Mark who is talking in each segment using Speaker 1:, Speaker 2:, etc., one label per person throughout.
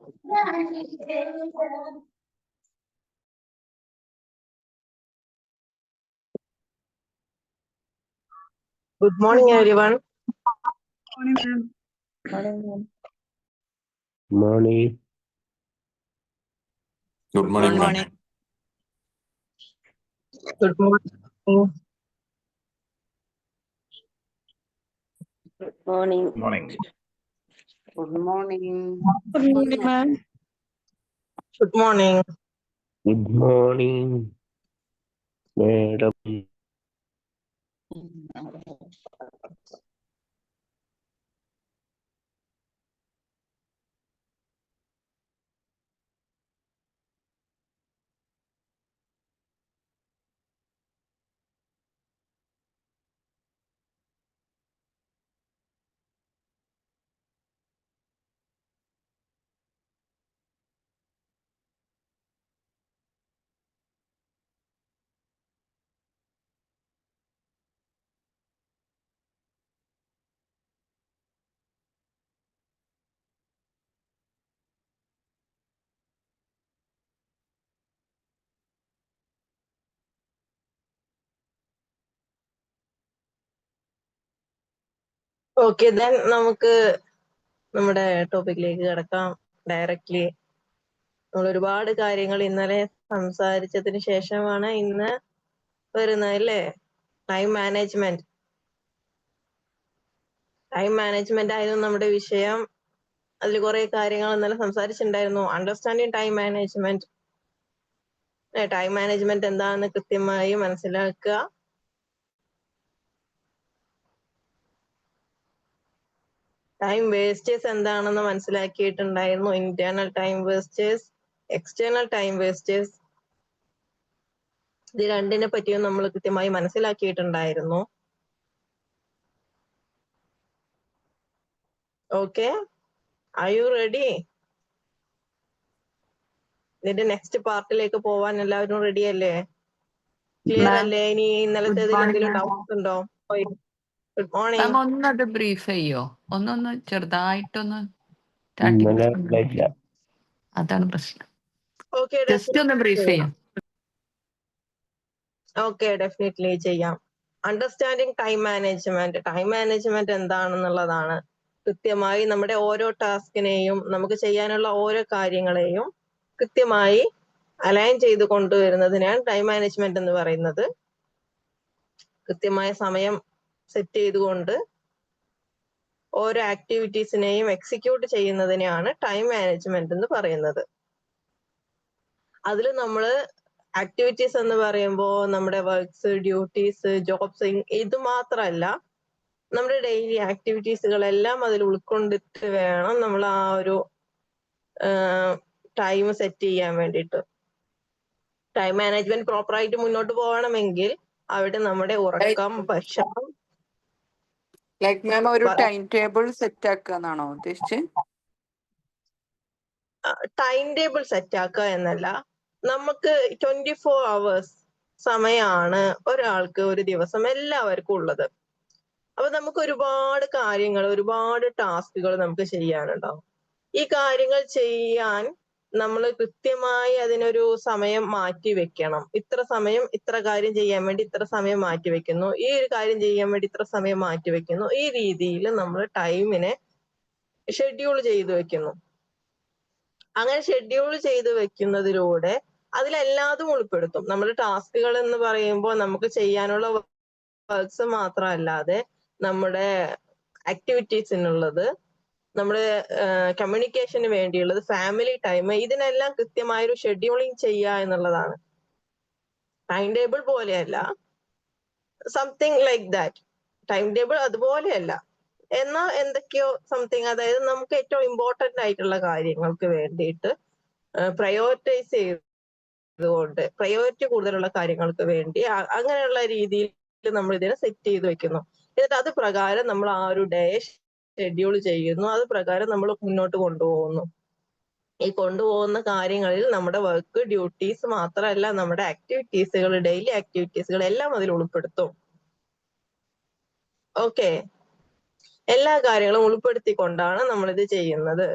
Speaker 1: Good morning, everyone.
Speaker 2: Morning, ma'am.
Speaker 3: Morning.
Speaker 4: Good morning, madam.
Speaker 1: Good morning.
Speaker 5: Good morning.
Speaker 4: Morning.
Speaker 5: Good morning.
Speaker 2: Good morning, ma'am.
Speaker 1: Good morning.
Speaker 3: Good morning, madam.
Speaker 1: Okay, then നമുക്ക് നമ്മുടെ ടോപ്പിക്കിലേക്ക് കിടക്കാം directly. നമ്മൾ ഒരുപാട് കാര്യങ്ങൾ ഇന്നലെ സംസാരിച്ചതിന് ശേഷമാണ് ഇന്ന് വരുന്നത് അല്ലേ? Time management. ടൈം മാനേജ്മെന്റ് ആയിരുന്നു നമ്മുടെ വിഷയം. അതിൽ കുറെ കാര്യങ്ങൾ ഇന്നലെ സംസാരിച്ചിട്ടുണ്ടായിരുന്നു. Understanding time management. Time management എന്താണെന്ന് കൃത്യമായി മനസ്സിലാക്കുക. ടൈം വേസ്റ്റേഴ്സ് എന്താണെന്ന് മനസ്സിലാക്കിയിട്ടുണ്ടായിരുന്നു. Internal time wasters, external time wasters. ഇത് രണ്ടിനെ പറ്റിയും നമ്മൾ കൃത്യമായി മനസ്സിലാക്കിയിട്ടുണ്ടായിരുന്നു. Okay, are you ready? ഇതിന്റെ നെക്സ്റ്റ് പാർട്ടിലേക്ക് പോവാൻ എല്ലാവരും റെഡി അല്ലേ? ക്ലിയർ അല്ലേ? ഇനി ഇന്നലത്തെ എന്തെങ്കിലും ഡൗട്ട്സ് ഉണ്ടോ? Good morning.
Speaker 2: ഒന്നത് ബ്രീഫ് ചെയ്യോ? ഒന്നൊന്ന് ചെറുതായിട്ടൊന്ന്
Speaker 3: ഇന്നലെ ഇല്ല.
Speaker 2: അതാണ് പ്രശ്നം.
Speaker 1: ഓക്കെ,
Speaker 2: ജസ്റ്റ് ഒന്ന് ബ്രീഫ് ചെയ്യാം.
Speaker 1: ഓക്കെ, ഡെഫിനറ്റ്ലി ചെയ്യാം. Understanding time management. Time management എന്താണെന്നുള്ളതാണ് കൃത്യമായി നമ്മുടെ ഓരോ ടാസ്കിനെയും നമുക്ക് ചെയ്യാനുള്ള ഓരോ കാര്യങ്ങളെയും കൃത്യമായി അലൈൻ ചെയ്ത് കൊണ്ടുവരുന്നതിനാണ് ടൈം മാനേജ്മെന്റ് എന്ന് പറയുന്നത്. കൃത്യമായ സമയം സെറ്റ് ചെയ്തുകൊണ്ട് ഓരോ ആക്ടിവിറ്റീസിനെയും എക്സിക്യൂട്ട് ചെയ്യുന്നതിനെയാണ് ടൈം മാനേജ്മെന്റ് എന്ന് പറയുന്നത്. അതിൽ നമ്മള് ആക്ടിവിറ്റീസ് എന്ന് പറയുമ്പോൾ നമ്മുടെ വർക്ക്സ്, ഡ്യൂട്ടീസ്, ജോബ്സ് ഇത് മാത്രമല്ല, നമ്മുടെ ഡെയിലി ആക്ടിവിറ്റീസുകളെല്ലാം അതിൽ ഉൾക്കൊണ്ടിട്ട് വേണം നമ്മൾ ആ ഒരു ടൈം സെറ്റ് ചെയ്യാൻ വേണ്ടിയിട്ട്. ടൈം മാനേജ്മെന്റ് പ്രോപ്പറായിട്ട് മുന്നോട്ട് പോകണമെങ്കിൽ അവിടെ നമ്മുടെ ഉറക്കം, ഭക്ഷണം,
Speaker 6: ലൈക് മാം ഒരു ടൈം ടേബിൾ സെറ്റ് ആക്കാന്നാണോ ഉദ്ദേശിച്ചത്?
Speaker 1: ടൈം ടേബിൾ സെറ്റ് ആക്കുക എന്നല്ല, നമുക്ക് 24 hours സമയമാണ് ഒരാൾക്ക് ഒരു ദിവസം എല്ലാവർക്കും ഉള്ളത്. അപ്പൊ നമുക്ക് ഒരുപാട് കാര്യങ്ങൾ, ഒരുപാട് ടാസ്കുകൾ നമുക്ക് ചെയ്യാനുണ്ടാവും. ഈ കാര്യങ്ങൾ ചെയ്യാൻ നമ്മൾ കൃത്യമായി അതിനൊരു സമയം മാറ്റി വെക്കണം. ഇത്ര സമയം ഇത്ര കാര്യം ചെയ്യാൻ വേണ്ടി ഇത്ര സമയം മാറ്റി വെക്കുന്നു, ഈ ഒരു കാര്യം ചെയ്യാൻ വേണ്ടി ഇത്ര സമയം മാറ്റി വെക്കുന്നു. ഈ രീതിയിൽ നമ്മൾ ടൈമിനെ ഷെഡ്യൂൾ ചെയ്ത് വെക്കുന്നു. അങ്ങനെ ഷെഡ്യൂൾ ചെയ്ത് വെക്കുന്നതിലൂടെ അതിലെല്ലാതും ഉൾപ്പെടുത്തും. നമ്മൾ ടാസ്കുകൾ എന്ന് പറയുമ്പോൾ നമുക്ക് ചെയ്യാനുള്ള വർക്ക്സ് മാത്രമല്ലാതെ നമ്മുടെ ആക്ടിവിറ്റീസിനുള്ളത്, നമ്മുടെ കമ്മ്യൂണിക്കേഷന് വേണ്ടിയുള്ളത്, ഫാമിലി ടൈം, ഇതിനെല്ലാം കൃത്യമായൊരു ഷെഡ്യൂളിങ് ചെയ്യുക എന്നുള്ളതാണ്. ടൈം ടേബിൾ പോലെയല്ല, something like that. Time table അതുപോലെയല്ല, എന്നാൽ എന്തൊക്കെയോ സംതിങ്, അതായത് നമുക്ക് ഏറ്റവും ഇമ്പോർട്ടന്റ് ആയിട്ടുള്ള കാര്യങ്ങൾക്ക് വേണ്ടിയിട്ട് പ്രയോറിറ്റൈസ് ചെയ്തുകൊണ്ട്, പ്രയോറിറ്റി കൂടുതലുള്ള കാര്യങ്ങൾക്ക് വേണ്ടി അങ്ങനെയുള്ള രീതിയിൽ നമ്മൾ ഇതിനെ സെറ്റ് ചെയ്ത് വെക്കുന്നു. എന്നിട്ട് അത് പ്രകാരം നമ്മൾ ആ ഒരു ഡേ ഷെഡ്യൂൾ ചെയ്യുന്നു. അത് പ്രകാരം നമ്മൾ മുന്നോട്ട് കൊണ്ടുപോകുന്നു. ഈ കൊണ്ടുപോകുന്ന കാര്യങ്ങളിൽ നമ്മുടെ വർക്ക്, ഡ്യൂട്ടീസ് മാത്രമല്ല, നമ്മുടെ ആക്ടിവിറ്റീസുകൾ, ഡെയിലി ആക്ടിവിറ്റീസുകൾ എല്ലാം അതിൽ ഉൾപ്പെടുത്തും. ഓക്കെ, എല്ലാ കാര്യങ്ങളും ഉൾപ്പെടുത്തിക്കൊണ്ടാണ് നമ്മളിത് ചെയ്യുന്നത്.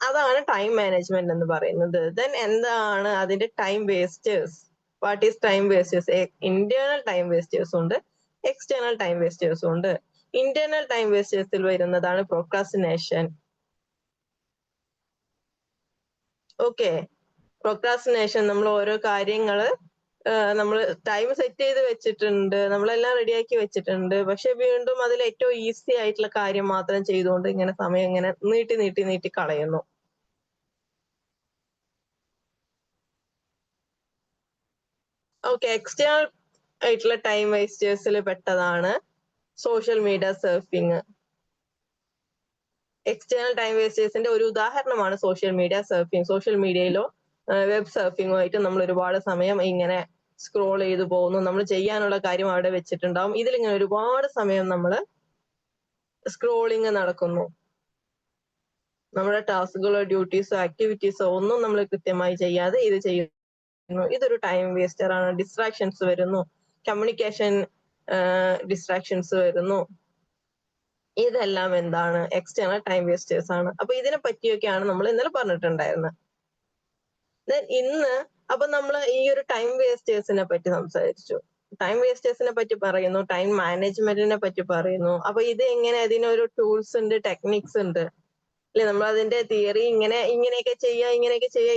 Speaker 1: അതാണ് ടൈം മാനേജ്മെന്റ് എന്ന് പറയുന്നത്. ദെൻ എന്താണ് അതിന്റെ time wasters? What is time wasters? Internal time wasters ഉണ്ട്, എക്സ്റ്റേണൽ ടൈം വേസ്റ്റേഴ്സും ഉണ്ട്. ഇന്റേണൽ ടൈം വേസ്റ്റേഴ്സിൽ വരുന്നതാണ് പ്രൊക്രാസ്റ്റിനേഷൻ. ഓക്കെ, പ്രൊക്രാസ്റ്റിനേഷൻ നമ്മൾ ഓരോ കാര്യങ്ങള് നമ്മൾ ടൈം സെറ്റ് ചെയ്ത് വെച്ചിട്ടുണ്ട്, നമ്മളെല്ലാം റെഡിയാക്കി വെച്ചിട്ടുണ്ട്, പക്ഷെ വീണ്ടും അതിൽ ഏറ്റവും ഈസി ആയിട്ടുള്ള കാര്യം മാത്രം ചെയ്തുകൊണ്ട് ഇങ്ങനെ സമയം ഇങ്ങനെ നീട്ടി നീട്ടി നീട്ടി കളയുന്നു. ഓക്കെ, എക്സ്റ്റേണൽ ആയിട്ടുള്ള ടൈം വേസ്റ്റേഴ്സിൽ പെട്ടതാണ് social media surfing. External time വേസ്റ്റേഴ്സിന്റെ ഒരു ഉദാഹരണമാണ് സോഷ്യൽ മീഡിയ സർഫിങ്. സോഷ്യൽ മീഡിയയിലോ വെബ് സർഫിങ്ങുമായിട്ട് നമ്മൾ ഒരുപാട് സമയം ഇങ്ങനെ സ്ക്രോൾ ചെയ്തു പോകുന്നു. നമ്മൾ ചെയ്യാനുള്ള കാര്യം അവിടെ വെച്ചിട്ടുണ്ടാവും, ഇതിലിങ്ങനെ ഒരുപാട് സമയം നമ്മൾ സ്ക്രോളിങ് നടക്കുന്നു. നമ്മുടെ ടാസ്കുകളോ ഡ്യൂട്ടീസോ ആക്ടിവിറ്റീസോ ഒന്നും നമ്മൾ കൃത്യമായി ചെയ്യാതെ ഇത് ചെയ്യുന്നു. ഇതൊരു ടൈം വേസ്റ്റർ ആണ്. ഡിസ്ട്രാക്ഷൻസ് വരുന്നു, കമ്മ്യൂണിക്കേഷൻ ഡിസ്ട്രാക്ഷൻസ് വരുന്നു. ഇതെല്ലാം എന്താണ്? എക്സ്റ്റേണൽ ടൈം വേസ്റ്റേഴ്സ് ആണ്. അപ്പൊ ഇതിനെ പറ്റിയൊക്കെയാണ് നമ്മൾ ഇന്നലെ പറഞ്ഞിട്ടുണ്ടായിരുന്നത്. ഇന്ന് അപ്പൊ നമ്മൾ ഈ ഒരു ടൈം വേസ്റ്റേഴ്സിനെ പറ്റി സംസാരിച്ചു. ടൈം വേസ്റ്റേഴ്സിനെ പറ്റി പറയുന്നു, ടൈം മാനേജ്മെന്റിനെ പറ്റി പറയുന്നു. അപ്പൊ ഇത് എങ്ങനെ, അതിനൊരു ടൂൾസ് ഉണ്ട്, ടെക്നിക്സ് ഉണ്ട് അല്ലെ? നമ്മൾ അതിന്റെ തിയറി ഇങ്ങനെയൊക്കെ ചെയ്യാം,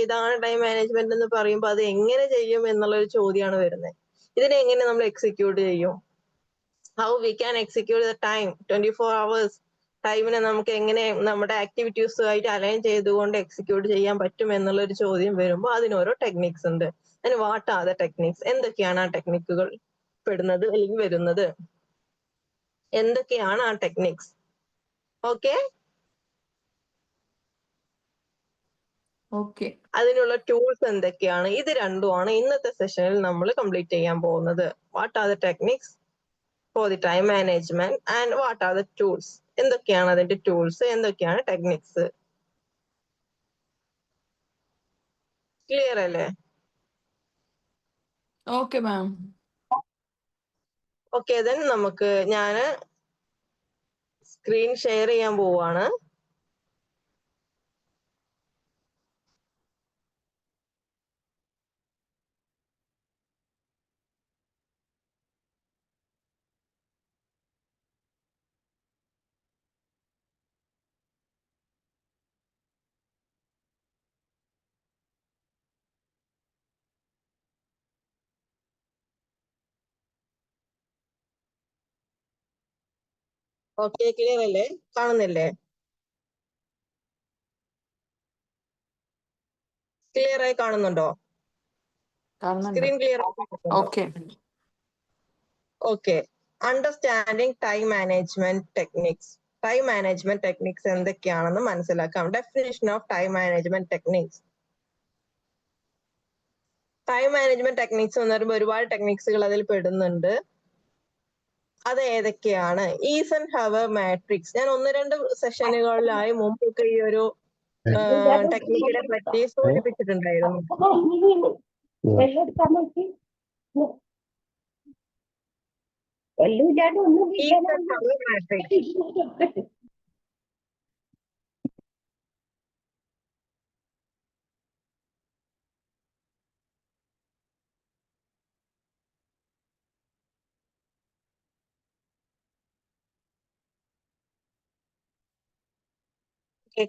Speaker 1: ഇതാണ് ടൈം മാനേജ്മെന്റ് എന്ന് പറയുമ്പോൾ അത് എങ്ങനെ ചെയ്യും എന്നുള്ളൊരു ചോദ്യമാണ് വരുന്നത്. ഇതിനെ എങ്ങനെ നമ്മൾ എക്സിക്യൂട്ട് ചെയ്യും? How we can execute the time 24 hours? ടൈമിനെ നമുക്ക് എങ്ങനെ നമ്മുടെ ആക്ടിവിറ്റീസുമായിട്ട് അലൈൻ ചെയ്തുകൊണ്ട് എക്സിക്യൂട്ട് ചെയ്യാൻ പറ്റും എന്നുള്ളൊരു ചോദ്യം വരുമ്പോൾ അതിനോരോ ടെക്നിക്സ് ഉണ്ട്. അതിന് വാട്ട് ആർ ദ ടെക്നിക്സ്? എന്തൊക്കെയാണ് ആ ടെക്നിക്കുകൾ പെടുന്നത് അല്ലെങ്കിൽ വരുന്നത്? എന്തൊക്കെയാണ് ആ ടെക്നിക്സ്? Okay,
Speaker 2: okay.
Speaker 1: അതിനുള്ള ടൂൾസ് എന്തൊക്കെയാണ്? ഇത് രണ്ടുമാണ് ഇന്നത്തെ സെഷനിൽ നമ്മൾ കംപ്ലീറ്റ് ചെയ്യാൻ പോകുന്നത്. What are the techniques for the time management and what are the tools? എന്തൊക്കെയാണ് അതിന്റെ ടൂൾസ്, എന്തൊക്കെയാണ് ടെക്നിക്സ്? ക്ലിയർ അല്ലേ?
Speaker 2: Okay ma'am.
Speaker 1: ഓക്കെ, ദെൻ ഞാൻ സ്ക്രീൻ ഷെയർ ചെയ്യാൻ പോവാണ്. ഓക്കെ, ക്ലിയർ അല്ലേ? കാണുന്നില്ലേ? ക്ലിയർ ആയി കാണുന്നുണ്ടോ?
Speaker 2: കാണുന്നുണ്ട്.
Speaker 1: സ്ക്രീൻ ക്ലിയർ ആയി കാണുന്നുണ്ടോ?
Speaker 6: Okay.
Speaker 1: Okay, understanding time management techniques. Time management techniques എന്തൊക്കെയാണെന്ന് മനസ്സിലാക്കാം. Definition of time management techniques. Time management techniques എന്ന് പറയുമ്പോൾ ഒരുപാട് ടെക്നിക്സുകൾ അതിൽ പെടുന്നുണ്ട്. അത് ഏതൊക്കെയാണ്? ഈസൻഹവർ മാട്രിക്സ്. ഞാൻ 1-2 സെഷനുകളിലായി മുമ്പൊക്കെ ഈ ഒരു ടെക്നിക്കിനെ പറ്റി സൂചിപ്പിച്ചിട്ടുണ്ടായിരുന്നു. ഈസൻഹവർ മാട്രിക്സ്.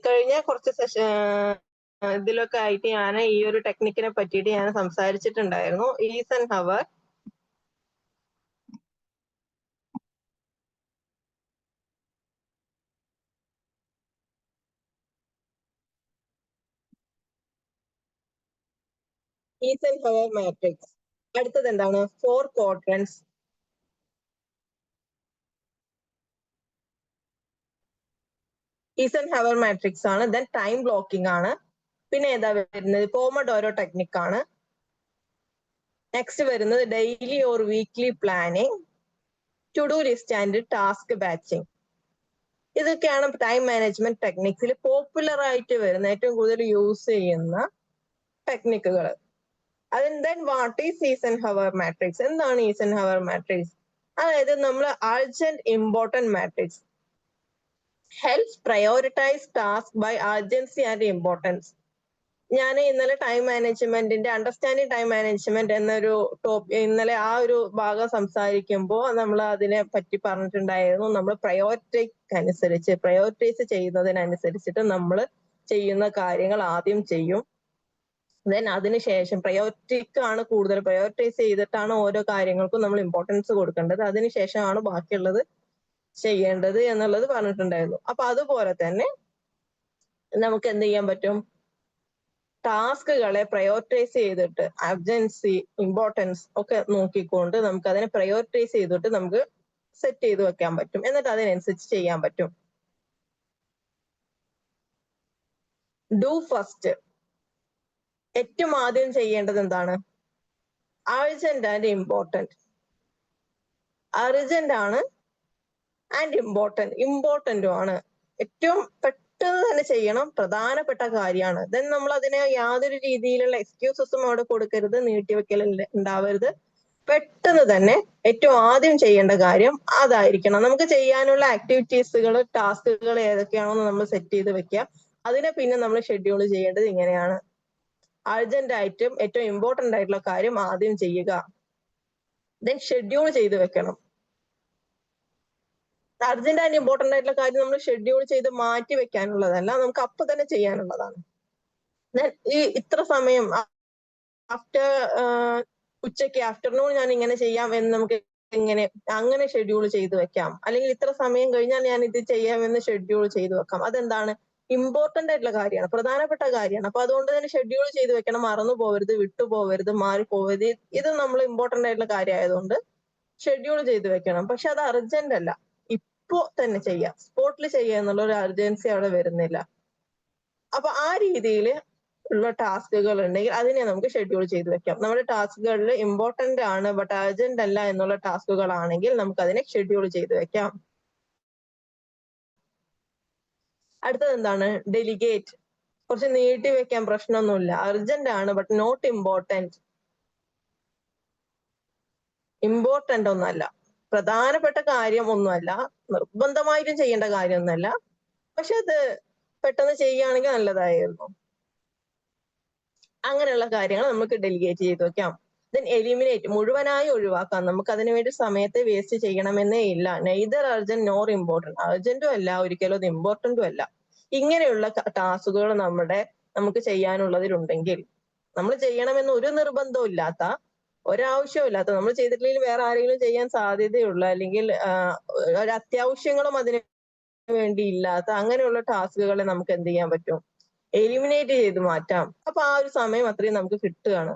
Speaker 1: കഴിഞ്ഞ കുറച്ച് ഇതിലൊക്കെ ആയിട്ട് ഞാൻ ഈ ഒരു ടെക്നിക്കിനെ പറ്റിയിട്ട് ഞാൻ സംസാരിച്ചിട്ടുണ്ടായിരുന്നു. ഈസൻഹവർ മാട്രിക്സ്. അടുത്തത് എന്താണ്? 4 quadrants. ഈസൻഹവർ മാട്രിക്സ് ആണ്. ദെൻ ടൈം ബ്ലോക്കിംഗ് ആണ്. പിന്നെ ഏതാ വരുന്നത്? പോമഡോരോ ടെക്നിക് ആണ്. നെക്സ്റ്റ് വരുന്നത് daily or weekly planning, to do list and task batching. ഇതൊക്കെയാണ് ടൈം മാനേജ്മെന്റ് ടെക്നിക്സിൽ പോപ്പുലർ ആയിട്ട് വരുന്ന, ഏറ്റവും കൂടുതൽ യൂസ് ചെയ്യുന്ന ടെക്നിക്കുകൾ. Then what is Eisenhower matrix? എന്താണ് ഈസൻഹവർ മാട്രിക്സ്? അതായത് നമ്മൾ urgent important matrix. Helps prioritise task by urgency and importance. ഞാൻ ഇന്നലെ ടൈം മാനേജ്മെന്റിന്റെ അണ്ടർസ്റ്റാൻഡിങ് ടൈം മാനേജ്മെന്റ് എന്നൊരു ഇന്നലെ ആ ഒരു ഭാഗം സംസാരിക്കുമ്പോൾ നമ്മൾ അതിനെ പറ്റി പറഞ്ഞിട്ടുണ്ടായിരുന്നു. നമ്മൾ പ്രയോറിറ്റൈസ് ചെയ്യുന്നതിനനുസരിച്ചിട്ട് നമ്മൾ ചെയ്യുന്ന കാര്യങ്ങൾ ആദ്യം ചെയ്യും. ദെൻ അതിനുശേഷം പ്രയോറിറ്റിക്കാണ് കൂടുതൽ, പ്രയോറിറ്റൈസ് ചെയ്തിട്ടാണ് ഓരോ കാര്യങ്ങൾക്കും നമ്മൾ ഇമ്പോർട്ടൻസ് കൊടുക്കേണ്ടത്. അതിനുശേഷമാണ് ബാക്കിയുള്ളത് ചെയ്യേണ്ടത് എന്നുള്ളത് പറഞ്ഞിട്ടുണ്ടായിരുന്നു. അപ്പൊ അതുപോലെ തന്നെ നമുക്ക് എന്ത് ചെയ്യാൻ പറ്റും? ടാസ്കുകളെ പ്രയോറിറ്റൈസ് ചെയ്തിട്ട് അർജൻസി, ഇമ്പോർട്ടൻസ് ഒക്കെ നോക്കിക്കൊണ്ട് നമുക്ക് അതിനെ പ്രയോറിറ്റൈസ് ചെയ്തിട്ട് നമുക്ക് സെറ്റ് ചെയ്ത് വെക്കാൻ പറ്റും. എന്നിട്ട് അതിനനുസരിച്ച് ചെയ്യാൻ പറ്റും. Do first. ഏറ്റവും ആദ്യം ചെയ്യേണ്ടത് എന്താണ്? Urgent and important. അർജന്റ് ആണ് ആൻഡ് ഇമ്പോർട്ടന്റും ആണ്. ഏറ്റവും പെട്ടെന്ന് തന്നെ ചെയ്യണം, പ്രധാനപ്പെട്ട കാര്യമാണ്. ദെൻ നമ്മൾ അതിനെ യാതൊരു രീതിയിലുള്ള എക്സ്ക്യൂസസും അവിടെ കൊടുക്കരുത്, നീട്ടിവെക്കൽ ഉണ്ടാവരുത്. പെട്ടെന്ന് തന്നെ ഏറ്റവും ആദ്യം ചെയ്യേണ്ട കാര്യം അതായിരിക്കണം. നമുക്ക് ചെയ്യാനുള്ള ആക്ടിവിറ്റീസുകൾ, ടാസ്കുകൾ ഏതൊക്കെയാണെന്ന് നമ്മൾ സെറ്റ് ചെയ്ത് വെക്കുക. അതിനെ പിന്നെ നമ്മൾ ഷെഡ്യൂൾ ചെയ്യേണ്ടത് ഇങ്ങനെയാണ്. അർജന്റ് ആയിട്ടും ഏറ്റവും ഇമ്പോർട്ടന്റ് ആയിട്ടുള്ള കാര്യം ആദ്യം ചെയ്യുക. ദെൻ ഷെഡ്യൂൾ ചെയ്ത് വെക്കണം. അർജന്റ് ആൻഡ് ഇമ്പോർട്ടന്റ് ആയിട്ടുള്ള കാര്യം നമ്മൾ ഷെഡ്യൂൾ ചെയ്ത് മാറ്റി വെക്കാനുള്ളതല്ല, നമുക്ക് അപ്പൊ തന്നെ ചെയ്യാനുള്ളതാണ്. ഈ ഇത്ര സമയം ആഫ്റ്റർ ഉച്ചയ്ക്ക് ആഫ്റ്റർനൂൺ ഞാൻ ഇങ്ങനെ ചെയ്യാം എന്ന് നമുക്ക് അങ്ങനെ ഷെഡ്യൂൾ ചെയ്ത് വെക്കാം. അല്ലെങ്കിൽ ഇത്ര സമയം കഴിഞ്ഞാൽ ഞാൻ ഇത് ചെയ്യാമെന്ന് ഷെഡ്യൂൾ ചെയ്ത് വെക്കാം. അതെന്താണ്? ഇമ്പോർട്ടന്റ് ആയിട്ടുള്ള കാര്യമാണ്, പ്രധാനപ്പെട്ട കാര്യമാണ്. അപ്പൊ അതുകൊണ്ട് തന്നെ ഷെഡ്യൂൾ ചെയ്ത് വെക്കണം. മറന്നു പോകരുത്, വിട്ടുപോകരുത്, മാറിപ്പോകരുത്. ഇത് നമ്മൾ ഇമ്പോർട്ടന്റ് ആയിട്ടുള്ള കാര്യമായതുകൊണ്ട് ഷെഡ്യൂൾ ചെയ്ത് വെക്കണം. പക്ഷെ അത് അർജന്റ് അല്ല, ഇപ്പോ തന്നെ ചെയ്യാം, സ്പോട്ടിൽ ചെയ്യുക എന്നുള്ള ഒരു അർജൻസി അവിടെ വരുന്നില്ല. അപ്പൊ ആ രീതിയിൽ ഉള്ള ടാസ്കുകൾ ഉണ്ടെങ്കിൽ അതിനെ നമുക്ക് ഷെഡ്യൂൾ ചെയ്ത് വെക്കാം. നമ്മുടെ ടാസ്കുകളിൽ ഇമ്പോർട്ടന്റ് ആണ് ബട്ട് അർജന്റ് അല്ല എന്നുള്ള ടാസ്കുകളാണെങ്കിൽ നമുക്ക് അതിനെ ഷെഡ്യൂൾ ചെയ്ത് വെക്കാം. അടുത്തത് എന്താണ്? ഡെലിഗേറ്റ്. കുറച്ച് നീട്ടി വെക്കാൻ പ്രശ്നമൊന്നുമില്ല. അർജന്റ് ആണ് ബട്ട് നോട്ട് ഇമ്പോർട്ടന്റ്. ഇമ്പോർട്ടന്റ് ഒന്നല്ല, പ്രധാനപ്പെട്ട കാര്യം ഒന്നുമല്ല, നിർബന്ധമായിട്ടും ചെയ്യേണ്ട കാര്യമൊന്നുമല്ല. പക്ഷെ അത് പെട്ടെന്ന് ചെയ്യുകയാണെങ്കിൽ നല്ലതായിരുന്നു. അങ്ങനെയുള്ള കാര്യങ്ങൾ നമുക്ക് ഡെലിഗേറ്റ് ചെയ്ത് വെക്കാം. Then eliminate. മുഴുവനായി ഒഴിവാക്കാം. നമുക്ക് അതിനുവേണ്ടി സമയത്തെ വേസ്റ്റ് ചെയ്യണമെന്നേ ഇല്ല. Neither urgent nor important. അർജന്റും അല്ല, ഒരിക്കലും അത് ഇമ്പോർട്ടന്റും അല്ല. ഇങ്ങനെയുള്ള ടാസ്കുകൾ നമുക്ക് ചെയ്യാനുള്ളതിലുണ്ടെങ്കിൽ, നമ്മൾ ചെയ്യണമെന്ന് ഒരു നിർബന്ധവും ഇല്ലാത്ത, ഒരാവശ്യവും ഇല്ലാത്ത, നമ്മൾ ചെയ്തിട്ടില്ലെങ്കിൽ വേറെ ആരെങ്കിലും ചെയ്യാൻ സാധ്യതയുള്ള, അല്ലെങ്കിൽ ഒരു അത്യാവശ്യങ്ങളും അതിന് വേണ്ടി ഇല്ലാത്ത അങ്ങനെയുള്ള ടാസ്കുകളെ നമുക്ക് എന്ത് ചെയ്യാൻ പറ്റും? എലിമിനേറ്റ് ചെയ്ത് മാറ്റാം. അപ്പൊ ആ ഒരു സമയം അത്രയും നമുക്ക് കിട്ടുകയാണ്.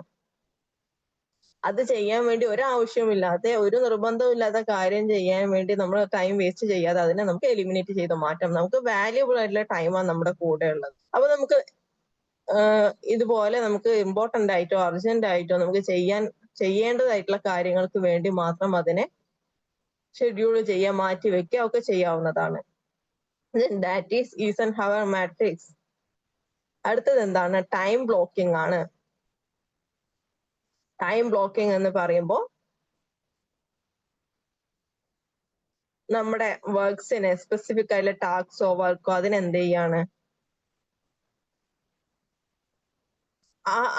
Speaker 1: അത് ചെയ്യാൻ വേണ്ടി ഒരാവശ്യമില്ലാത്ത, ഒരു നിർബന്ധവും ഇല്ലാത്ത കാര്യം ചെയ്യാൻ വേണ്ടി നമ്മൾ ടൈം വേസ്റ്റ് ചെയ്യാതെ അതിനെ നമുക്ക് എലിമിനേറ്റ് ചെയ്ത് മാറ്റാം. നമുക്ക് വാല്യുബിൾ ആയിട്ടുള്ള ടൈമാണ് നമ്മുടെ കൂടെ ഉള്ളത്. അപ്പൊ നമുക്ക് ഇതുപോലെ നമുക്ക് ഇമ്പോർട്ടന്റ് ആയിട്ടോ അർജന്റ് ആയിട്ടോ നമുക്ക് ചെയ്യേണ്ടതായിട്ടുള്ള കാര്യങ്ങൾക്ക് വേണ്ടി മാത്രം അതിനെ ഷെഡ്യൂൾ ചെയ്യാൻ, മാറ്റി വെക്കുക ഒക്കെ ചെയ്യാവുന്നതാണ്. That is Eisenhower matrix. അടുത്തത് എന്താണ്? ടൈം ബ്ലോക്കിംഗ് ആണ്. ടൈം ബ്ലോക്കിംഗ് എന്ന് പറയുമ്പോൾ നമ്മുടെ വർക്ക്സിനെ, സ്പെസിഫിക് ആയിട്ടുള്ള ടാസ്കോ വർക്കോ അതിനെന്ത് ചെയ്യാണ്?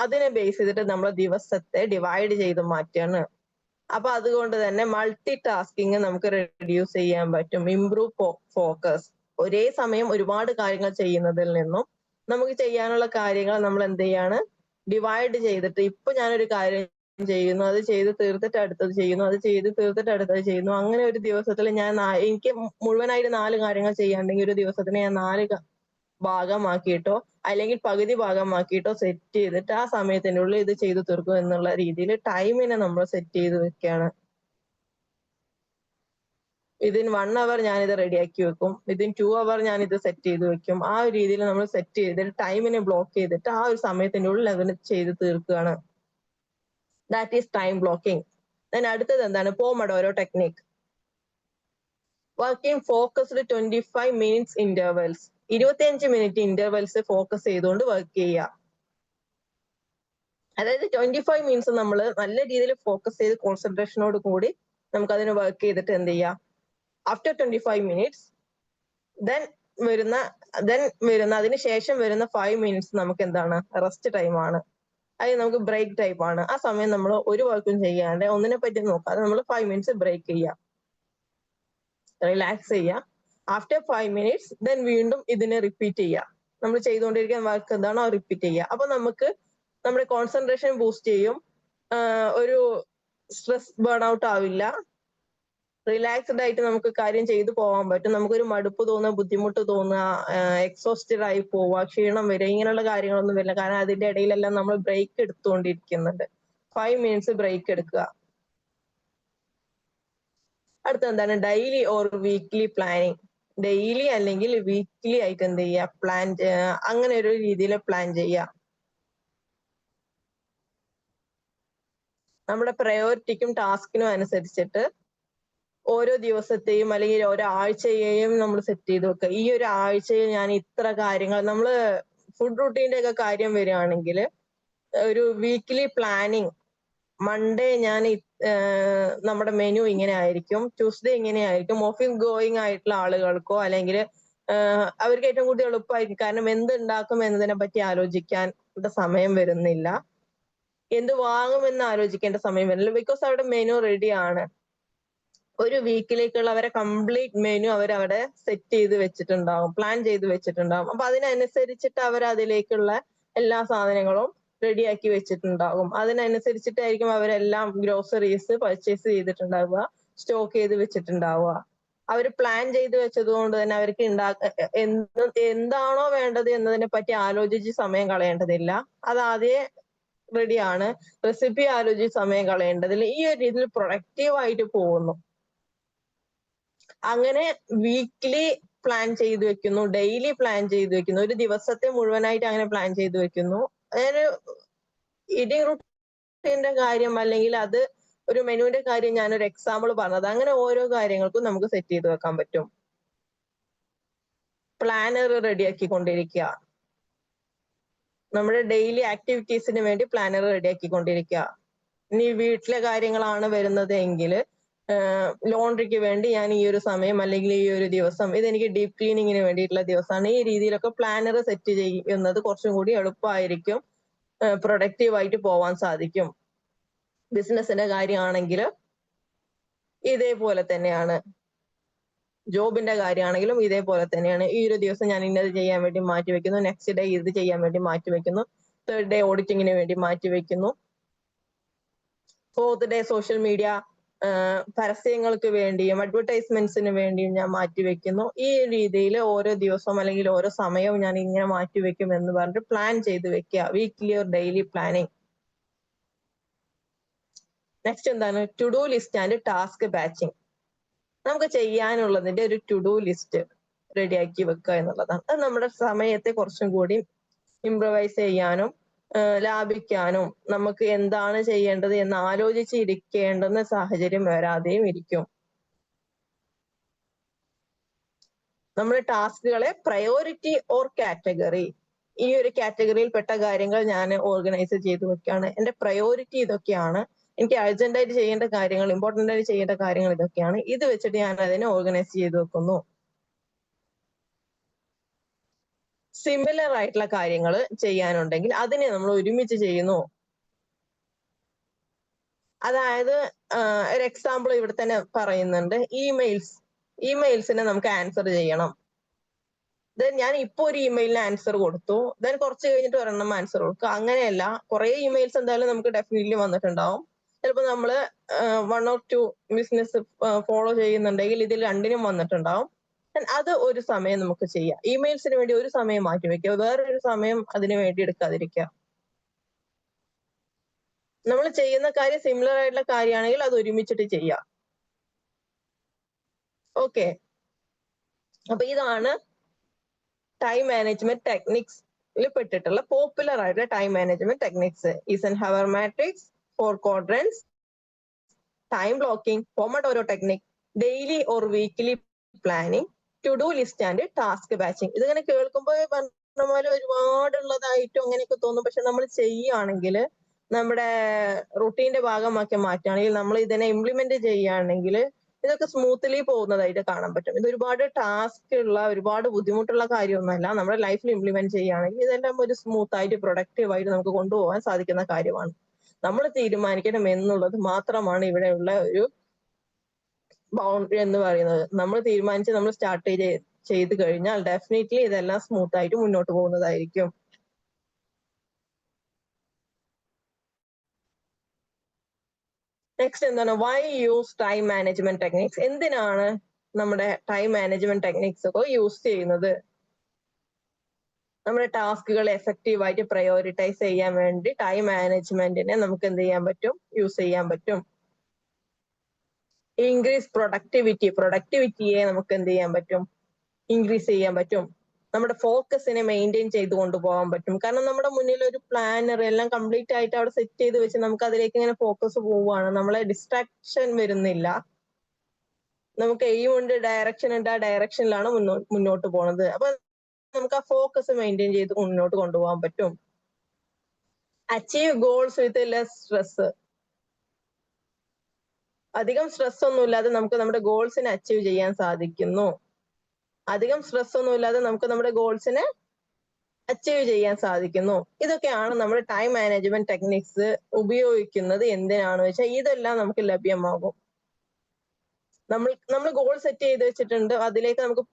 Speaker 1: അതിനെ ബേസ് ചെയ്തിട്ട് നമ്മൾ ദിവസത്തെ ഡിവൈഡ് ചെയ്ത് മാറ്റാണ്. അപ്പൊ അതുകൊണ്ട് തന്നെ മൾട്ടി ടാസ്കിങ് നമുക്ക് റെഡ്യൂസ് ചെയ്യാൻ പറ്റും. Improve focus. ഒരേ സമയം ഒരുപാട് കാര്യങ്ങൾ ചെയ്യുന്നതിൽ നിന്നും നമുക്ക് ചെയ്യാനുള്ള കാര്യങ്ങൾ നമ്മൾ എന്ത് ചെയ്യാണ്? ഡിവൈഡ് ചെയ്തിട്ട്, ഇപ്പൊ ഞാനൊരു കാര്യം ചെയ്യുന്നു, അത് ചെയ്ത് തീർത്തിട്ട് അടുത്തത് ചെയ്യുന്നു, അത് ചെയ്ത് തീർത്തിട്ട് അടുത്തത് ചെയ്യുന്നു. അങ്ങനെ ഒരു ദിവസത്തിൽ എനിക്ക് മുഴുവനായിട്ട് 4 കാര്യങ്ങൾ ചെയ്യാണ്ടെങ്കിൽ ഒരു ദിവസത്തിന് ഞാൻ 4 ഭാഗമാക്കിയിട്ടോ അല്ലെങ്കിൽ പകുതി ഭാഗമാക്കിയിട്ടോ സെറ്റ് ചെയ്തിട്ട് ആ സമയത്തിൻ്റെ ഉള്ളിൽ ഇത് ചെയ്തു തീർക്കും എന്നുള്ള രീതിയിൽ ടൈമിനെ നമ്മൾ സെറ്റ് ചെയ്ത് വെക്കുകയാണ്. വിതിൻ 1 hour ഞാനിത് റെഡിയാക്കി വെക്കും, വിതിൻ 2 hour ഞാനിത് സെറ്റ് ചെയ്ത് വെക്കും. ആ ഒരു രീതിയിൽ നമ്മൾ സെറ്റ് ചെയ്തിട്ട് ടൈമിനെ ബ്ലോക്ക് ചെയ്തിട്ട് ആ ഒരു സമയത്തിൻ്റെ ഉള്ളിൽ അതിന് ചെയ്ത് തീർക്കുകയാണ്. That is time blocking. Then അടുത്തത് എന്താണ്? Pomodoro technique. Working focused 25 minutes intervals. 25 minute intervals focus ചെയ്തുകൊണ്ട് വർക്ക് ചെയ്യുക. അതായത് 25 minutes നമ്മൾ നല്ല രീതിയിൽ ഫോക്കസ് ചെയ്ത് കോൺസെൻട്രേഷനോട് കൂടി നമുക്ക് അതിന് വർക്ക് ചെയ്തിട്ട് എന്ത് ചെയ്യാം? ആഫ്റ്റർ 25 minutes ദെൻ അതിന് ശേഷം വരുന്ന 5 മിനിറ്റ്സ് നമുക്ക് എന്താണ് റെസ്റ്റ് ടൈമാണ്. അത് നമുക്ക് ബ്രേക്ക് ടൈം ആണ്. ആ സമയം നമ്മൾ ഒരു വർക്കും ചെയ്യാണ്ട് ഒന്നിനെ പറ്റി നോക്കാതെ നമ്മൾ 5 മിനിറ്റ്സ് ബ്രേക്ക് ചെയ്യുക, റിലാക്സ് ചെയ്യുക. ആഫ്റ്റർ 5 മിനിറ്റ്സ് ദെൻ വീണ്ടും ഇതിനെ റിപ്പീറ്റ് ചെയ്യുക. നമ്മൾ ചെയ്തുകൊണ്ടിരിക്കുന്ന വർക്ക് എന്താണോ റിപ്പീറ്റ് ചെയ്യുക. അപ്പൊ നമുക്ക് നമ്മുടെ കോൺസെൻട്രേഷൻ ബൂസ്റ്റ് ചെയ്യും, ഒരു സ്ട്രെസ് ബേൺ ഔട്ട് ആവില്ല, റിലാക്സ്ഡ് ആയിട്ട് നമുക്ക് കാര്യം ചെയ്തു പോകാൻ പറ്റും. നമുക്കൊരു മടുപ്പ് തോന്നുക, ബുദ്ധിമുട്ട് തോന്നുക, എക്സോസ്റ്റഡ് ആയി പോവുക, ക്ഷീണം വരിക, ഇങ്ങനെയുള്ള കാര്യങ്ങളൊന്നും വരില്ല. കാരണം അതിന്റെ ഇടയിലെല്ലാം നമ്മൾ ബ്രേക്ക് എടുത്തുകൊണ്ടിരിക്കുന്നുണ്ട്. 5 മിനിറ്റ്സ് ബ്രേക്ക് എടുക്കുക. അടുത്ത എന്താണ് daily or weekly planning. Daily അല്ലെങ്കിൽ വീക്ക്ലി ആയിട്ട് എന്ത് ചെയ്യുക, പ്ലാൻ, അങ്ങനെ ഒരു രീതിയിൽ പ്ലാൻ ചെയ്യുക. നമ്മുടെ പ്രയോറിറ്റിക്കും ടാസ്കിനും അനുസരിച്ചിട്ട് ഓരോ ദിവസത്തെയും അല്ലെങ്കിൽ ഓരോ ആഴ്ചയെയും നമ്മൾ സെറ്റ് ചെയ്ത് വെക്കുക. ഈ ഒരു ആഴ്ചയിൽ ഞാൻ ഇത്ര കാര്യങ്ങൾ, നമ്മള് ഫുഡ് റൂട്ടീന്റെ ഒക്കെ കാര്യം വരികയാണെങ്കിൽ ഒരു വീക്ക്ലി പ്ലാനിങ്, മൺഡേ ഞാൻ നമ്മുടെ മെനു ഇങ്ങനെ ആയിരിക്കും, ട്യൂസ്ഡേ ഇങ്ങനെ ആയിരിക്കും. ഓഫീസ് ഗോയിങ് ആയിട്ടുള്ള ആളുകൾക്കോ അല്ലെങ്കിൽ അവർക്ക് ഏറ്റവും കൂടുതൽ എളുപ്പമായിരിക്കും. കാരണം എന്ത് ഉണ്ടാക്കും എന്നതിനെ പറ്റി ആലോചിക്കാൻ സമയം വരുന്നില്ല, എന്ത് വാങ്ങുമെന്ന് ആലോചിക്കേണ്ട സമയം വരുന്നില്ല. ബിക്കോസ് അവിടെ മെനു റെഡി ആണ്. ഒരു വീക്കിലേക്കുള്ള അവരെ കംപ്ലീറ്റ് മെനു അവരവിടെ സെറ്റ് ചെയ്ത് വെച്ചിട്ടുണ്ടാവും, പ്ലാൻ ചെയ്ത് വെച്ചിട്ടുണ്ടാവും. അപ്പൊ അതിനനുസരിച്ചിട്ട് അവർ അതിലേക്കുള്ള എല്ലാ സാധനങ്ങളും റെഡിയാക്കി വെച്ചിട്ടുണ്ടാകും. അതിനനുസരിച്ചിട്ടായിരിക്കും അവരെല്ലാം ഗ്രോസറീസ് പർച്ചേസ് ചെയ്തിട്ടുണ്ടാവുക, സ്റ്റോക്ക് ചെയ്ത് വെച്ചിട്ടുണ്ടാവുക. അവർ പ്ലാൻ ചെയ്ത് വെച്ചത് കൊണ്ട് തന്നെ അവർക്ക് എന്താണോ വേണ്ടത് എന്നതിനെ പറ്റി ആലോചിച്ച് സമയം കളയേണ്ടതില്ല. അത് ആദ്യമേ റെഡിയാണ്. റെസിപ്പി ആലോചിച്ച് സമയം കളയേണ്ടതില്ല. ഈ ഒരു രീതിയിൽ പ്രൊഡക്റ്റീവ് ആയിട്ട് പോകുന്നു. അങ്ങനെ വീക്ക്ലി പ്ലാൻ ചെയ്ത് വെക്കുന്നു, ഡെയിലി പ്ലാൻ ചെയ്ത് വെക്കുന്നു, ഒരു ദിവസത്തെ മുഴുവനായിട്ട് അങ്ങനെ പ്ലാൻ ചെയ്ത് വെക്കുന്നു. അതായത് ഈറ്റിംഗ് റൂട്ടീന്റെ കാര്യം അല്ലെങ്കിൽ അത് ഒരു മെനുവിന്റെ കാര്യം ഞാനൊരു എക്സാമ്പിൾ പറഞ്ഞത്. അങ്ങനെ ഓരോ കാര്യങ്ങൾക്കും നമുക്ക് സെറ്റ് ചെയ്ത് വെക്കാൻ പറ്റും. പ്ലാനർ റെഡിയാക്കിക്കൊണ്ടിരിക്കുക, നമ്മുടെ ഡെയിലി ആക്ടിവിറ്റീസിന് വേണ്ടി പ്ലാനർ റെഡിയാക്കിക്കൊണ്ടിരിക്കുക. ഇനി വീട്ടിലെ കാര്യങ്ങളാണ് വരുന്നത് എങ്കിൽ ലോണ്ട്രിക്ക് വേണ്ടി ഞാൻ ഈ ഒരു സമയം അല്ലെങ്കിൽ ഈ ഒരു ദിവസം ഇതെനിക്ക് ഡീപ് ക്ലീനിങ്ങിന് വേണ്ടിയിട്ടുള്ള ദിവസമാണ്. ഈ രീതിയിലൊക്കെ പ്ലാനർ സെറ്റ് ചെയ്യുന്നത് കുറച്ചും കൂടി എളുപ്പമായിരിക്കും, പ്രൊഡക്റ്റീവ് ആയിട്ട് പോവാൻ സാധിക്കും. ബിസിനസിന്റെ കാര്യമാണെങ്കിൽ ഇതേപോലെ തന്നെയാണ്, ജോബിന്റെ കാര്യമാണെങ്കിലും ഇതേപോലെ തന്നെയാണ്. ഈ ഒരു ദിവസം ഞാൻ ഇന്നത് ചെയ്യാൻ വേണ്ടി മാറ്റി വെക്കുന്നു, നെക്സ്റ്റ് ഡേ ഇത് ചെയ്യാൻ വേണ്ടി മാറ്റി വെക്കുന്നു, 3rd ഡേ ഓഡിറ്റിങ്ങിന് വേണ്ടി മാറ്റി വെക്കുന്നു, 4th ഡേ സോഷ്യൽ മീഡിയ പരസ്യങ്ങൾക്ക് വേണ്ടിയും അഡ്വർടൈസ്മെന്റ്സിന് വേണ്ടിയും ഞാൻ മാറ്റിവെക്കുന്നു. ഈ രീതിയിൽ ഓരോ ദിവസവും അല്ലെങ്കിൽ ഓരോ സമയവും ഞാൻ ഇങ്ങനെ മാറ്റിവെക്കും എന്ന് പറഞ്ഞിട്ട് പ്ലാൻ ചെയ്ത് വെക്കുക. Weekly or daily planning. Next എന്താണ് to do list and task batching. നമുക്ക് ചെയ്യാനുള്ളതിന്റെ ഒരു ടു ഡു ലിസ്റ്റ് റെഡിയാക്കി വെക്കുക എന്നുള്ളതാണ്. അത് നമ്മുടെ സമയത്തെ കുറച്ചും കൂടി ഇംപ്രവൈസ് ചെയ്യാനും ലാഭിക്കാനും നമുക്ക് എന്താണ് ചെയ്യേണ്ടത് എന്ന് ആലോചിച്ചിരിക്കേണ്ടുന്ന സാഹചര്യം വരാതെയും ഇരിക്കും. നമ്മുടെ ടാസ്കുകളെ പ്രയോറിറ്റി ഓർ കാറ്റഗറി, ഈ ഒരു കാറ്റഗറിയിൽ പെട്ട കാര്യങ്ങൾ ഞാൻ ഓർഗനൈസ് ചെയ്ത് വെക്കുകയാണ്. എന്റെ പ്രയോറിറ്റി ഇതൊക്കെയാണ്, എനിക്ക് അർജന്റ് ആയിട്ട് ചെയ്യേണ്ട കാര്യങ്ങൾ, ഇമ്പോർട്ടന്റ് ആയിട്ട് ചെയ്യേണ്ട കാര്യങ്ങൾ ഇതൊക്കെയാണ്. ഇത് വെച്ചിട്ട് ഞാൻ അതിനെ ഓർഗനൈസ് ചെയ്ത് വെക്കുന്നു. സിമിലർ ആയിട്ടുള്ള കാര്യങ്ങൾ ചെയ്യാനുണ്ടെങ്കിൽ അതിനെ നമ്മൾ ഒരുമിച്ച് ചെയ്യുന്നു. അതായത് ഒരു എക്സാമ്പിൾ ഇവിടെ തന്നെ പറയുന്നുണ്ട്. ഇമെയിൽസിനെ നമുക്ക് ആൻസർ ചെയ്യണം. ദെൻ ഞാൻ ഇപ്പൊ ഒരു ഇമെയിലിന് ആൻസർ കൊടുത്തു, ദെൻ കുറച്ച് കഴിഞ്ഞിട്ട് ഒരെണ്ണം ആൻസർ കൊടുക്കുക. അങ്ങനെയല്ല, കുറെ ഇമെയിൽസ് എന്തായാലും നമുക്ക് ഡെഫിനറ്റ്ലി വന്നിട്ടുണ്ടാവും. ചിലപ്പോൾ നമ്മൾ 1 or 2 ബിസിനസ് ഫോളോ ചെയ്യുന്നുണ്ടെങ്കിൽ ഇതിൽ 2നും വന്നിട്ടുണ്ടാവും. അത് ഒരു സമയം നമുക്ക് ചെയ്യാം. ഇമെയിൽസിന് വേണ്ടി ഒരു സമയം മാറ്റി വെക്കുക, വേറൊരു സമയം അതിനു വേണ്ടി എടുക്കാതിരിക്കുക. നമ്മൾ ചെയ്യുന്ന കാര്യം സിമിലർ ആയിട്ടുള്ള കാര്യമാണെങ്കിൽ അത് ഒരുമിച്ചിട്ട് ചെയ്യാം. ഓക്കെ, അപ്പൊ ഇതാണ് ടൈം മാനേജ്മെന്റ് ടെക്നിക്സിൽ പെട്ടിട്ടുള്ള പോപ്പുലർ ആയിട്ടുള്ള time management techniques. Eisenhower matrix, 4 quadrants, time blocking, pomodoro technique, daily or weekly planning, to do list and task batching. ഇതിങ്ങനെ കേൾക്കുമ്പോൾ പറഞ്ഞ പോലെ ഒരുപാടുള്ളതായിട്ടും അങ്ങനെയൊക്കെ തോന്നും. പക്ഷെ നമ്മൾ ചെയ്യുകയാണെങ്കിൽ, നമ്മുടെ റുട്ടീന്റെ ഭാഗമാക്കി മാറ്റുകയാണെങ്കിൽ, നമ്മൾ ഇതിനെ ഇംപ്ലിമെന്റ് ചെയ്യുകയാണെങ്കിൽ ഇതൊക്കെ സ്മൂത്ത്ലി പോകുന്നതായിട്ട് കാണാൻ പറ്റും. ഇത് ഒരുപാട് ടാസ്ക് ഉള്ള ഒരുപാട് ബുദ്ധിമുട്ടുള്ള കാര്യമൊന്നുമല്ല. നമ്മുടെ ലൈഫിൽ ഇംപ്ലിമെന്റ് ചെയ്യുകയാണെങ്കിൽ ഇതെല്ലാം ഒരു സ്മൂത്ത് ആയിട്ട് പ്രൊഡക്റ്റീവ് ആയിട്ട് നമുക്ക് കൊണ്ടുപോകാൻ സാധിക്കുന്ന കാര്യമാണ്. നമ്മൾ തീരുമാനിക്കണം എന്നുള്ളത് മാത്രമാണ് ഇവിടെയുള്ള ഒരു ബൗണ്ടറി എന്ന് പറയുന്നത്. നമ്മൾ തീരുമാനിച്ച് നമ്മൾ സ്റ്റാർട്ട് ചെയ്ത് കഴിഞ്ഞാൽ ഡെഫിനറ്റ്ലി ഇതെല്ലാം സ്മൂത്ത് ആയിട്ട് മുന്നോട്ട് പോകുന്നതായിരിക്കും. നെക്സ്റ്റ് എന്താണ്, why use time management techniques? എന്തിനാണ് നമ്മുടെ ടൈം മാനേജ്മെന്റ് ടെക്നിക്സ് ഒക്കെ യൂസ് ചെയ്യുന്നത്? നമ്മുടെ ടാസ്കുകൾ എഫക്റ്റീവ് ആയിട്ട് പ്രയോറിറ്റൈസ് ചെയ്യാൻ വേണ്ടി ടൈം മാനേജ്മെന്റിനെ നമുക്ക് എന്ത് ചെയ്യാൻ പറ്റും? യൂസ് ചെയ്യാൻ പറ്റും. ഇൻക്രീസ് പ്രൊഡക്ടിവിറ്റിയെ നമുക്ക് എന്ത് ചെയ്യാൻ പറ്റും? ഇൻക്രീസ് ചെയ്യാൻ പറ്റും. നമ്മുടെ ഫോക്കസിനെ മെയിൻറ്റെയിൻ ചെയ്ത് കൊണ്ടുപോകാൻ പറ്റും. കാരണം നമ്മുടെ മുന്നിൽ ഒരു പ്ലാനർ എല്ലാം കംപ്ലീറ്റ് ആയിട്ട് അവിടെ സെറ്റ് ചെയ്ത് വെച്ച് നമുക്ക് അതിലേക്ക് ഇങ്ങനെ ഫോക്കസ് പോവുകയാണ്. നമ്മളെ ഡിസ്ട്രാക്ഷൻ വരുന്നില്ല. നമുക്ക് എയിം ഉണ്ട്, ഡയറക്ഷൻ ഉണ്ട്, ആ ഡയറക്ഷനിലാണ് മുന്നോട്ട് പോകുന്നത്. അപ്പൊ നമുക്ക് ആ ഫോക്കസ് മെയിൻറ്റെയിൻ ചെയ്ത് മുന്നോട്ട് കൊണ്ടുപോകാൻ പറ്റും. അച്ചീവ് ഗോൾസ് വിത്ത് ലെസ് സ്ട്രെസ്. അധികം സ്ട്രെസ് ഒന്നും ഇല്ലാതെ നമുക്ക് നമ്മുടെ ഗോൾസിനെ അച്ചീവ് ചെയ്യാൻ സാധിക്കുന്നു. അധികം സ്ട്രെസ് ഒന്നും ഇല്ലാതെ നമുക്ക് നമ്മുടെ ഗോൾസിനെ അച്ചീവ് ചെയ്യാൻ സാധിക്കുന്നു. ഇതൊക്കെയാണ് നമ്മൾ ടൈം മാനേജ്മെന്റ് ടെക്നിക്സ് ഉപയോഗിക്കുന്നത്. എന്തിനാണെന്ന് വെച്ചാൽ ഇതെല്ലാം നമുക്ക് ലഭ്യമാകും. നമ്മൾ ഗോൾ സെറ്റ് ചെയ്ത് വെച്ചിട്ടുണ്ട്, അതിലേക്ക് നമുക്ക്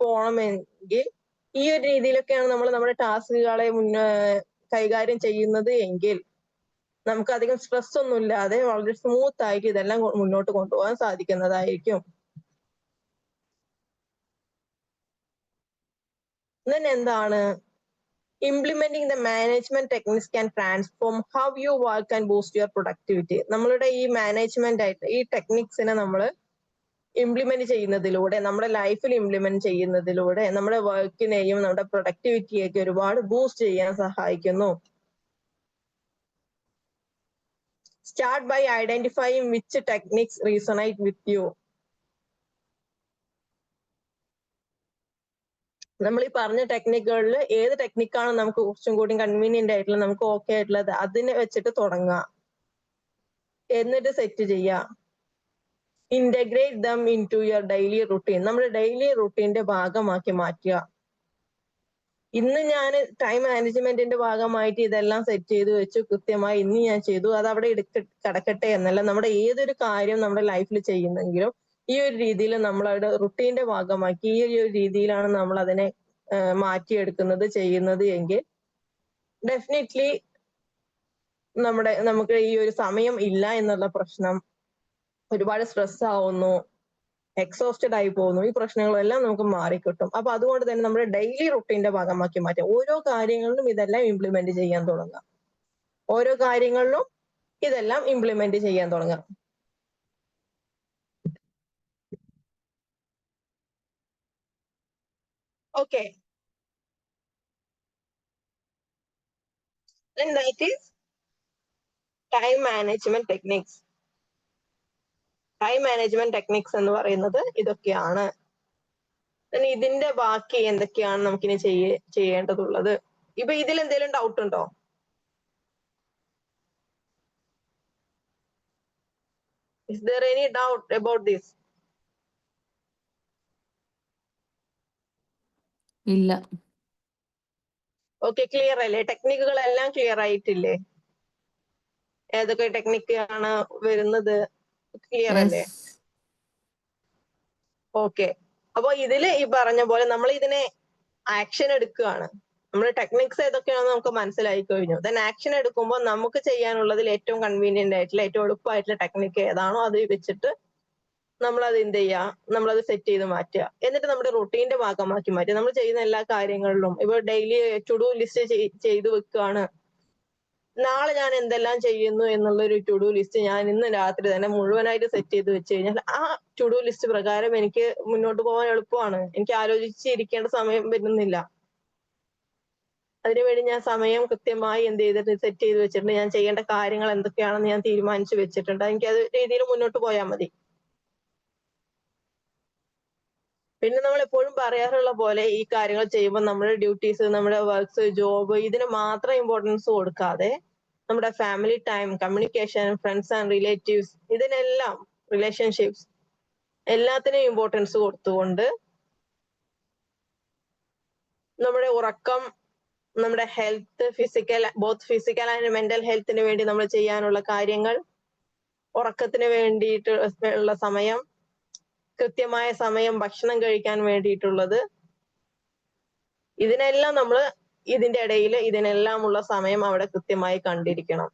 Speaker 1: പോകണമെങ്കിൽ ഈ ഒരു രീതിയിലൊക്കെയാണ് നമ്മൾ നമ്മുടെ ടാസ്കുകളെ കൈകാര്യം ചെയ്യുന്നത് എങ്കിൽ നമുക്ക് അധികം സ്ട്രെസ് ഒന്നും ഇല്ലാതെ വളരെ സ്മൂത്ത് ആയിട്ട് ഇതെല്ലാം മുന്നോട്ട് കൊണ്ടുപോകാൻ സാധിക്കുന്നതായിരിക്കും. Then എന്താണ്, implementing the management techniques can transform how you work and boost your productivity. നമ്മളുടെ ഈ മാനേജ്മെന്റ് ആയിട്ട് ഈ ടെക്നിക്സിനെ നമ്മൾ ഇംപ്ലിമെന്റ് ചെയ്യുന്നതിലൂടെ, നമ്മുടെ ലൈഫിൽ ഇംപ്ലിമെന്റ് ചെയ്യുന്നതിലൂടെ നമ്മുടെ വർക്കിനെയും നമ്മുടെ പ്രൊഡക്ടിവിറ്റിയൊക്കെ ഒരുപാട് ബൂസ്റ്റ് ചെയ്യാൻ സഹായിക്കുന്നു. Start by identifying which techniques resonate with you. നമ്മൾ ഈ പറഞ്ഞ ടെക്നിക്കുകളിൽ ഏത് ടെക്നിക്കാണ് നമുക്ക് കുറച്ചും കൂടി കൺവീനിയന്റ് ആയിട്ടുള്ളത്, നമുക്ക് ഓക്കെ ആയിട്ടുള്ളത്, അതിനെ വെച്ചിട്ട് തുടങ്ങുക. എന്നിട്ട് സെറ്റ് ചെയ്യുക. Integrate them into your daily routine. നമ്മുടെ ഡെയിലി റുട്ടീന്റെ ഭാഗമാക്കി മാറ്റുക. ഇന്ന് ഞാൻ ടൈം മാനേജ്മെന്റിന്റെ ഭാഗമായിട്ട് ഇതെല്ലാം സെറ്റ് ചെയ്ത് വെച്ചു, കൃത്യമായി ഇന്ന് ഞാൻ ചെയ്തു, അത് അവിടെ കിടക്കട്ടെ എന്നല്ല. നമ്മുടെ ഏതൊരു കാര്യം നമ്മുടെ ലൈഫിൽ ചെയ്യുന്നെങ്കിലും ഈ ഒരു രീതിയിൽ നമ്മളവിടെ റുട്ടീന്റെ ഭാഗമാക്കി ഈ ഒരു രീതിയിലാണ് നമ്മൾ അതിനെ മാറ്റിയെടുക്കുന്നത്, ചെയ്യുന്നത് എങ്കിൽ ഡെഫിനറ്റ്ലി നമുക്ക് ഈ ഒരു സമയം ഇല്ല എന്നുള്ള പ്രശ്നം, ഒരുപാട് സ്ട്രെസ് ആവുന്നു, എക്സോസ്റ്റഡ് ആയി പോകുന്നു, ഈ പ്രശ്നങ്ങളെല്ലാം നമുക്ക് മാറിക്കിട്ടും. അപ്പൊ അതുകൊണ്ട് തന്നെ നമ്മുടെ ഡെയിലി റുട്ടീന്റെ ഭാഗമാക്കി മാറ്റാം. ഓരോ കാര്യങ്ങളിലും ഇതെല്ലാം ഇംപ്ലിമെന്റ് ചെയ്യാൻ തുടങ്ങാം. ഓരോ കാര്യങ്ങളിലും ഇതെല്ലാം ഇംപ്ലിമെന്റ് ചെയ്യാൻ തുടങ്ങാം. Okay. Then that is time management techniques. Time management techniques എന്ന് പറയുന്നത് ഇതൊക്കെയാണ്. ഇതിന്റെ ബാക്കി എന്തൊക്കെയാണ് നമുക്കിനി ചെയ്യേണ്ടതുള്ളത്? ഇപ്പൊ ഇതിൽ എന്തെങ്കിലും ഡൗട്ട് ഉണ്ടോ? Is there any doubt about this?
Speaker 2: ഇല്ല.
Speaker 1: ഓക്കെ, ക്ലിയർ അല്ലേ? ടെക്നിക്കുകളെല്ലാം ക്ലിയർ ആയിട്ടില്ലേ? ഏതൊക്കെ ടെക്നിക്കാണ് വരുന്നത്? ക്ലിയർ അല്ലേ? ഓക്കെ. അപ്പൊ ഇതില് ഈ പറഞ്ഞ പോലെ നമ്മൾ ഇതിനെ ആക്ഷൻ എടുക്കുകയാണ്. നമ്മുടെ ടെക്നിക്സ് ഏതൊക്കെയാണെന്ന് നമുക്ക് മനസ്സിലായി കഴിഞ്ഞു. ദെൻ ആക്ഷൻ എടുക്കുമ്പോൾ നമുക്ക് ചെയ്യാനുള്ളതിൽ ഏറ്റവും കൺവീനിയന്റ് ആയിട്ടുള്ള, ഏറ്റവും എളുപ്പമായിട്ടുള്ള ടെക്നിക്ക് ഏതാണോ അത് വെച്ചിട്ട് നമ്മളത് എന്ത് ചെയ്യുക, നമ്മളത് സെറ്റ് ചെയ്ത് മാറ്റുക. എന്നിട്ട് നമ്മുടെ റുട്ടീന്റെ ഭാഗമാക്കി മാറ്റുക. നമ്മൾ ചെയ്യുന്ന എല്ലാ കാര്യങ്ങളിലും ഇപ്പൊ ഡെയിലി ടു ഡു ലിസ്റ്റ് ചെയ്ത് വെക്കുകയാണ്. നാളെ ഞാൻ എന്തെല്ലാം ചെയ്യുന്നു എന്നുള്ളൊരു ടു ഡു ലിസ്റ്റ് ഞാൻ ഇന്ന് രാത്രി തന്നെ മുഴുവനായിട്ട് സെറ്റ് ചെയ്ത് വെച്ച് കഴിഞ്ഞാൽ ആ ടു ഡു ലിസ്റ്റ് പ്രകാരം എനിക്ക് മുന്നോട്ട് പോകാൻ എളുപ്പമാണ്. എനിക്ക് ആലോചിച്ചിരിക്കേണ്ട സമയം വരുന്നില്ല. അതിനുവേണ്ടി ഞാൻ സമയം കൃത്യമായി എന്ത് ചെയ്തിട്ട് സെറ്റ് ചെയ്ത് വെച്ചിട്ടുണ്ട്. ഞാൻ ചെയ്യേണ്ട കാര്യങ്ങൾ എന്തൊക്കെയാണെന്ന് ഞാൻ തീരുമാനിച്ചു വെച്ചിട്ടുണ്ട്. എനിക്ക് അത് രീതിയിൽ മുന്നോട്ട് പോയാൽ മതി. പിന്നെ നമ്മൾ എപ്പോഴും പറയാറുള്ള പോലെ ഈ കാര്യങ്ങൾ ചെയ്യുമ്പോൾ നമ്മുടെ ഡ്യൂട്ടീസ്, നമ്മുടെ വർക്ക്സ്, ജോബ് ഇതിന് മാത്രം ഇമ്പോർട്ടൻസ് കൊടുക്കാതെ നമ്മുടെ family time, communication, friends and relatives ഇതിനെല്ലാം റിലേഷൻഷിപ്സ് എല്ലാത്തിനും ഇമ്പോർട്ടൻസ് കൊടുത്തുകൊണ്ട് നമ്മുടെ ഉറക്കം, നമ്മുടെ ഹെൽത്ത്, ഫിസിക്കൽ ആൻഡ് മെന്റൽ ഹെൽത്തിന് വേണ്ടി നമ്മൾ ചെയ്യാനുള്ള കാര്യങ്ങൾ, ഉറക്കത്തിന് വേണ്ടിയിട്ട് ഉള്ള സമയം, കൃത്യമായ സമയം ഭക്ഷണം കഴിക്കാൻ വേണ്ടിയിട്ടുള്ളത്, ഇതിനെല്ലാം നമ്മൾ ഇതിന്റെ ഇടയിൽ ഇതിനെല്ലാമുള്ള സമയം അവിടെ കൃത്യമായി കണ്ടിരിക്കണം.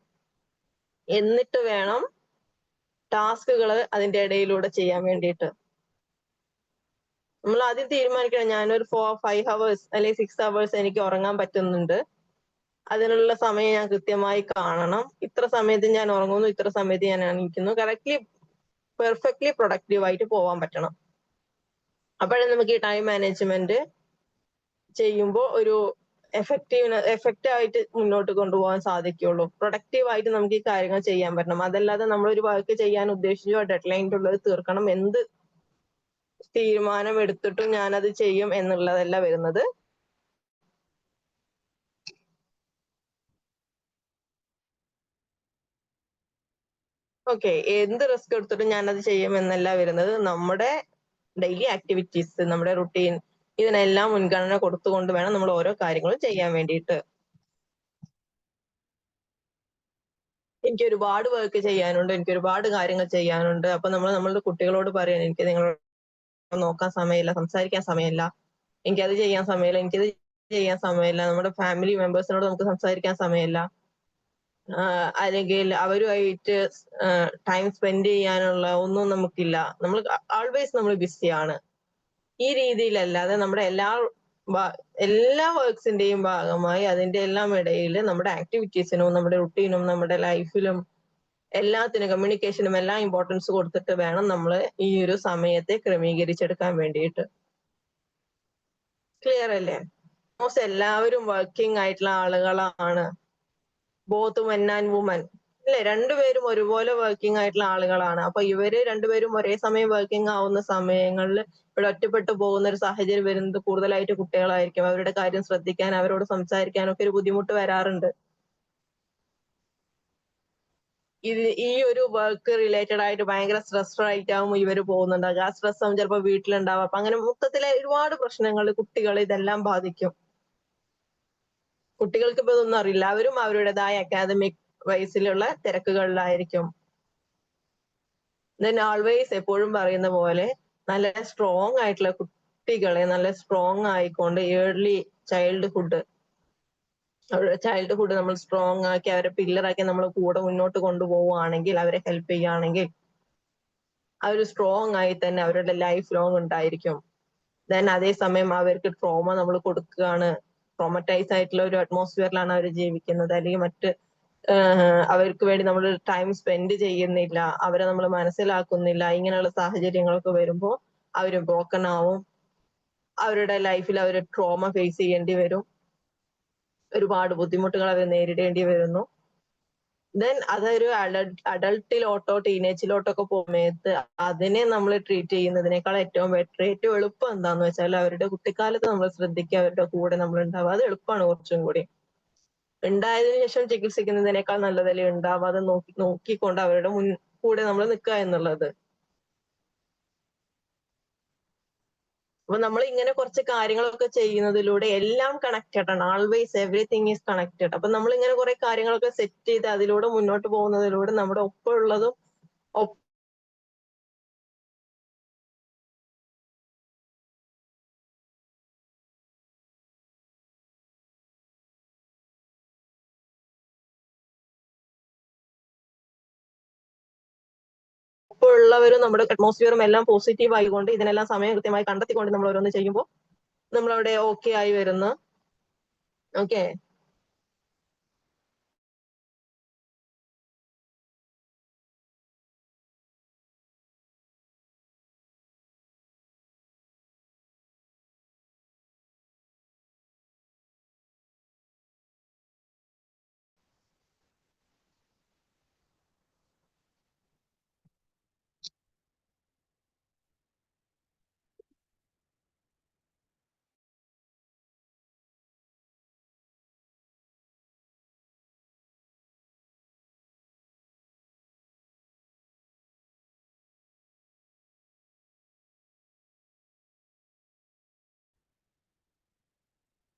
Speaker 1: എന്നിട്ട് വേണം ടാസ്കുകൾ അതിന്റെ ഇടയിലൂടെ ചെയ്യാൻ വേണ്ടിയിട്ട്. നമ്മൾ ആദ്യം തീരുമാനിക്കണം, ഞാനൊരു 4-5 hours അല്ലെങ്കിൽ 6 hours എനിക്ക് ഉറങ്ങാൻ പറ്റുന്നുണ്ട്, അതിനുള്ള സമയം ഞാൻ കൃത്യമായി കാണണം, ഇത്ര സമയത്ത് ഞാൻ ഉറങ്ങുന്നു, ഇത്ര സമയത്ത് ഞാൻ എണീക്കുന്നു, കറക്റ്റ്ലി പെർഫെക്റ്റ്ലി പ്രൊഡക്റ്റീവ് ആയിട്ട് പോകാൻ പറ്റണം. അപ്പോഴേ നമുക്ക് ഈ ടൈം മാനേജ്മെന്റ് ചെയ്യുമ്പോൾ ഒരു എഫക്റ്റ് ആയിട്ട് മുന്നോട്ട് കൊണ്ടുപോകാൻ സാധിക്കുള്ളൂ. പ്രൊഡക്റ്റീവ് ആയിട്ട് നമുക്ക് ഈ കാര്യങ്ങൾ ചെയ്യാൻ പറ്റണം. അതല്ലാതെ നമ്മളൊരു വർക്ക് ചെയ്യാൻ ഉദ്ദേശിച്ചോ ഡെഡ് ലൈൻ്റെ ഉള്ളത് തീർക്കണം, എന്ത് തീരുമാനം എടുത്തിട്ടും ഞാനത് ചെയ്യും എന്നുള്ളതല്ല വരുന്നത്. ഓക്കെ, എന്ത് റിസ്ക് എടുത്തിട്ടും ഞാനത് ചെയ്യും എന്നല്ല വരുന്നത്. നമ്മുടെ ഡെയിലി ആക്ടിവിറ്റീസ്, നമ്മുടെ റുട്ടീൻ, ഇതിനെല്ലാം മുൻഗണന കൊടുത്തുകൊണ്ട് വേണം നമ്മൾ ഓരോ കാര്യങ്ങളും ചെയ്യാൻ വേണ്ടിയിട്ട്. എനിക്ക് ഒരുപാട് വർക്ക് ചെയ്യാനുണ്ട്, എനിക്ക് ഒരുപാട് കാര്യങ്ങൾ ചെയ്യാനുണ്ട്. അപ്പൊ നമ്മൾ നമ്മളുടെ കുട്ടികളോട് പറയാൻ, എനിക്ക് നിങ്ങളെ നോക്കാൻ സമയമില്ല, സംസാരിക്കാൻ സമയമില്ല, എനിക്കത് ചെയ്യാൻ സമയമില്ല, എനിക്കത് ചെയ്യാൻ സമയമില്ല. നമ്മുടെ ഫാമിലി മെമ്പേഴ്സിനോട് നമുക്ക് സംസാരിക്കാൻ സമയമില്ല, അല്ലെങ്കിൽ അവരുമായിട്ട് ടൈം സ്പെൻഡ് ചെയ്യാനുള്ള ഒന്നും നമുക്കില്ല. നമ്മൾ ആൾവേസ് നമ്മൾ ബിസിയാണ്. ഈ രീതിയിലല്ലാതെ നമ്മുടെ എല്ലാ വർക്ക്സിന്റെയും ഭാഗമായി അതിന്റെ എല്ലാം ഇടയിൽ നമ്മുടെ ആക്ടിവിറ്റീസിനും നമ്മുടെ റുട്ടീനും നമ്മുടെ ലൈഫിലും എല്ലാത്തിനും കമ്മ്യൂണിക്കേഷനും എല്ലാം ഇമ്പോർട്ടൻസ് കൊടുത്തിട്ട് വേണം നമ്മൾ ഈ ഒരു സമയത്തെ ക്രമീകരിച്ചെടുക്കാൻ വേണ്ടിയിട്ട്. ക്ലിയർ അല്ലേ? ഓൾമോസ്റ്റ് എല്ലാവരും വർക്കിംഗ് ആയിട്ടുള്ള ആളുകളാണ്, ബോത്ത് മെൻ ആൻഡ് വുമൻ അല്ലെ, രണ്ടുപേരും ഒരുപോലെ വർക്കിംഗ് ആയിട്ടുള്ള ആളുകളാണ്. അപ്പൊ ഇവര് രണ്ടുപേരും ഒരേ സമയം വർക്കിംഗ് ആവുന്ന സമയങ്ങളിൽ ഇവിടെ ഒറ്റപ്പെട്ടു പോകുന്ന ഒരു സാഹചര്യം വരുന്നത് കൂടുതലായിട്ട് കുട്ടികളായിരിക്കും. അവരുടെ കാര്യം ശ്രദ്ധിക്കാൻ, അവരോട് സംസാരിക്കാനൊക്കെ ഒരു ബുദ്ധിമുട്ട് വരാറുണ്ട്. ഈ ഒരു വർക്ക് റിലേറ്റഡ് ആയിട്ട് ഭയങ്കര സ്ട്രെസ്ഡ് ആയിട്ടാവും ഇവര് പോകുന്നുണ്ടാകുക. ആ സ്ട്രെസ് ആവും ചിലപ്പോൾ വീട്ടിലുണ്ടാവും. അപ്പൊ അങ്ങനെ മൊത്തത്തിലെ ഒരുപാട് പ്രശ്നങ്ങൾ കുട്ടികൾ ഇതെല്ലാം ബാധിക്കും. കുട്ടികൾക്ക് ഇപ്പൊ ഇതൊന്നും അറിയില്ല, അവരും അവരുടേതായ അക്കാദമിക് വൈസിലുള്ള തിരക്കുകളിലായിരിക്കും. ദെൻ ആൾവേസ് എപ്പോഴും പറയുന്ന പോലെ നല്ല സ്ട്രോങ് ആയിട്ടുള്ള കുട്ടികളെ നല്ല സ്ട്രോങ് ആയിക്കൊണ്ട് ഏർലി ചൈൽഡ്ഹുഡ് നമ്മൾ സ്ട്രോങ് ആക്കി അവരെ പില്ലറാക്കി നമ്മൾ കൂടെ മുന്നോട്ട് കൊണ്ടുപോവുകയാണെങ്കിൽ, അവരെ ഹെൽപ്പ് ചെയ്യുകയാണെങ്കിൽ അവർ സ്ട്രോങ് ആയി തന്നെ അവരുടെ ലൈഫ് ലോങ് ഉണ്ടായിരിക്കും. ദെൻ അതേസമയം അവർക്ക് ട്രോമ നമ്മൾ കൊടുക്കുകയാണ്, ട്രോമറ്റൈസ് ആയിട്ടുള്ള ഒരു അറ്റ്മോസ്ഫിയറിലാണ് അവർ ജീവിക്കുന്നത്, അല്ലെങ്കിൽ മറ്റ് അവർക്ക് വേണ്ടി നമ്മൾ ടൈം സ്പെൻഡ് ചെയ്യുന്നില്ല, അവരെ നമ്മൾ മനസ്സിലാക്കുന്നില്ല, ഇങ്ങനെയുള്ള സാഹചര്യങ്ങളൊക്കെ വരുമ്പോൾ അവർ ബ്രോക്കൺ ആവും, അവരുടെ ലൈഫിൽ അവർ ട്രോമ ഫേസ് ചെയ്യേണ്ടി വരും, ഒരുപാട് ബുദ്ധിമുട്ടുകൾ അവർ നേരിടേണ്ടി വരുന്നു. ദെൻ അതൊരു അഡൾട്ടിലോട്ടോ ടീനേജിലോട്ടൊക്കെ പോകുന്നത് അതിനെ നമ്മൾ ട്രീറ്റ് ചെയ്യുന്നതിനേക്കാൾ ഏറ്റവും ബെറ്റർ, ഏറ്റവും എളുപ്പം എന്താന്ന് വെച്ചാൽ അവരുടെ കുട്ടിക്കാലത്ത് നമ്മൾ ശ്രദ്ധിക്കുക, അവരുടെ കൂടെ നമ്മൾ ഉണ്ടാവുക. അത് എളുപ്പമാണ് കുറച്ചും കൂടി. ഉണ്ടായതിനു ശേഷം ചികിത്സിക്കുന്നതിനേക്കാൾ നല്ലതല്ലേ ഉണ്ടാവാതെ നോക്കിക്കൊണ്ട് അവരുടെ കൂടെ നമ്മൾ നിൽക്കുക എന്നുള്ളത്. അപ്പൊ നമ്മൾ ഇങ്ങനെ കുറച്ച് കാര്യങ്ങളൊക്കെ ചെയ്യുന്നതിലൂടെ എല്ലാം കണക്റ്റഡ് ആണ്, ആൾവേസ് എവറിത്തിങ് ഈസ് കണക്റ്റഡ്. അപ്പൊ നമ്മൾ ഇങ്ങനെ കുറെ കാര്യങ്ങളൊക്കെ സെറ്റ് ചെയ്ത് അതിലൂടെ മുന്നോട്ട് പോകുന്നതിലൂടെ നമ്മുടെ ഒപ്പമുള്ളതും ഉള്ളവരും നമ്മുടെ അറ്റ്മോസ്ഫിയറും എല്ലാം പോസിറ്റീവ് ആയിക്കൊണ്ട് ഇതിനെല്ലാം സമയം കൃത്യമായി കണ്ടെത്തിക്കൊണ്ട് നമ്മൾ ഓരോന്ന് ചെയ്യുമ്പോൾ നമ്മളവിടെ ഓക്കെ ആയി വരുന്നു. ഓക്കെ.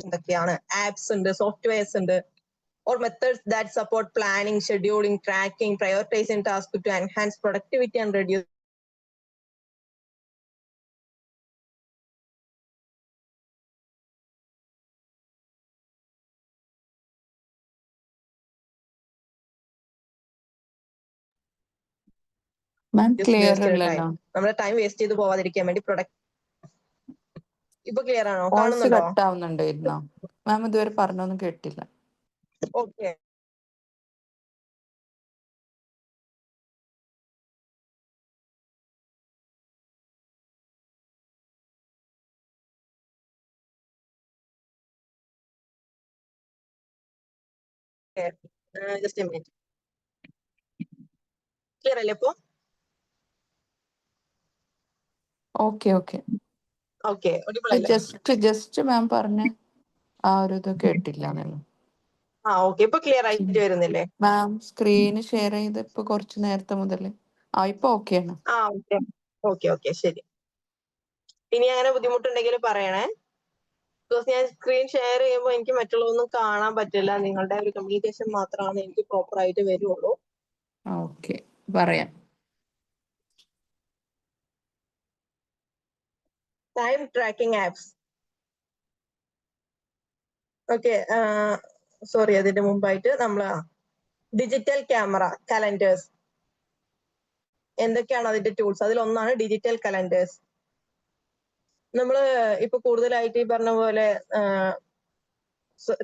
Speaker 1: എന്തൊക്കെയാണ്? ആപ്സ് ഉണ്ട്, സോഫ്റ്റ്വെയർസ് ഉണ്ട്, or methods that support planning, scheduling, tracking, prioritizing tasks to enhance productivity and reduce
Speaker 6: ma'am clear
Speaker 1: wasted
Speaker 6: അല്ലല്ലോ.
Speaker 1: time. നമ്മുടെ ടൈം വേസ്റ്റ് ചെയ്ത് പോവാതിരിക്കാൻ വേണ്ടി ഇപ്പൊ ക്ലിയർ ആണോ?
Speaker 6: വോയിസ്
Speaker 1: കാണുന്നുണ്ടോ?
Speaker 6: കട്ട് ആവുന്നുണ്ടായിരുന്നോ? മാം ഇതുവരെ പറഞ്ഞൊന്നും കേട്ടില്ല.
Speaker 1: Okay. Just A minute. Clear അല്ലേ ഇപ്പൊ?
Speaker 6: Okay okay.
Speaker 1: ഓക്കെ, അല്ലേ?
Speaker 6: ജസ്റ്റ് മാം പറഞ്ഞ ആ ഒരു ഇത് കേട്ടില്ല.
Speaker 1: ഓക്കെ, ഇപ്പൊ ക്ലിയർ ആയിട്ട് വരുന്നില്ലേ?
Speaker 6: മാം സ്ക്രീന് ഷെയർ ചെയ്ത് ഇപ്പൊ കുറച്ച് നേരത്തെ മുതൽ ഇപ്പൊ ഓക്കെയാണ്.
Speaker 1: ഓക്കെ ഓക്കെ ഓക്കെ, ശരി. ഇനി അങ്ങനെ ബുദ്ധിമുട്ടുണ്ടെങ്കിൽ പറയണേ. ബിക്കോസ് ഞാൻ സ്ക്രീൻ ഷെയർ ചെയ്യുമ്പോൾ എനിക്ക് മറ്റുള്ളതൊന്നും കാണാൻ പറ്റില്ല. നിങ്ങളുടെ ഒരു കമ്മ്യൂണിക്കേഷൻ മാത്രമാണ് എനിക്ക് പ്രോപ്പർ ആയിട്ട് വരുള്ളൂ.
Speaker 6: ഓക്കെ, പറയാം.
Speaker 1: Time tracking apps. Okay, sorry, അതിന്റെ മുമ്പായിട്ട് നമ്മൾ ഡിജിറ്റൽ ക്യാമറ, കലണ്ടേഴ്സ്. എന്തൊക്കെയാണ് അതിന്റെ ടൂൾസ്? അതിലൊന്നാണ് ഡിജിറ്റൽ കലണ്ടേഴ്സ്. നമ്മൾ ഇപ്പൊ കൂടുതലായിട്ട് ഈ പറഞ്ഞ പോലെ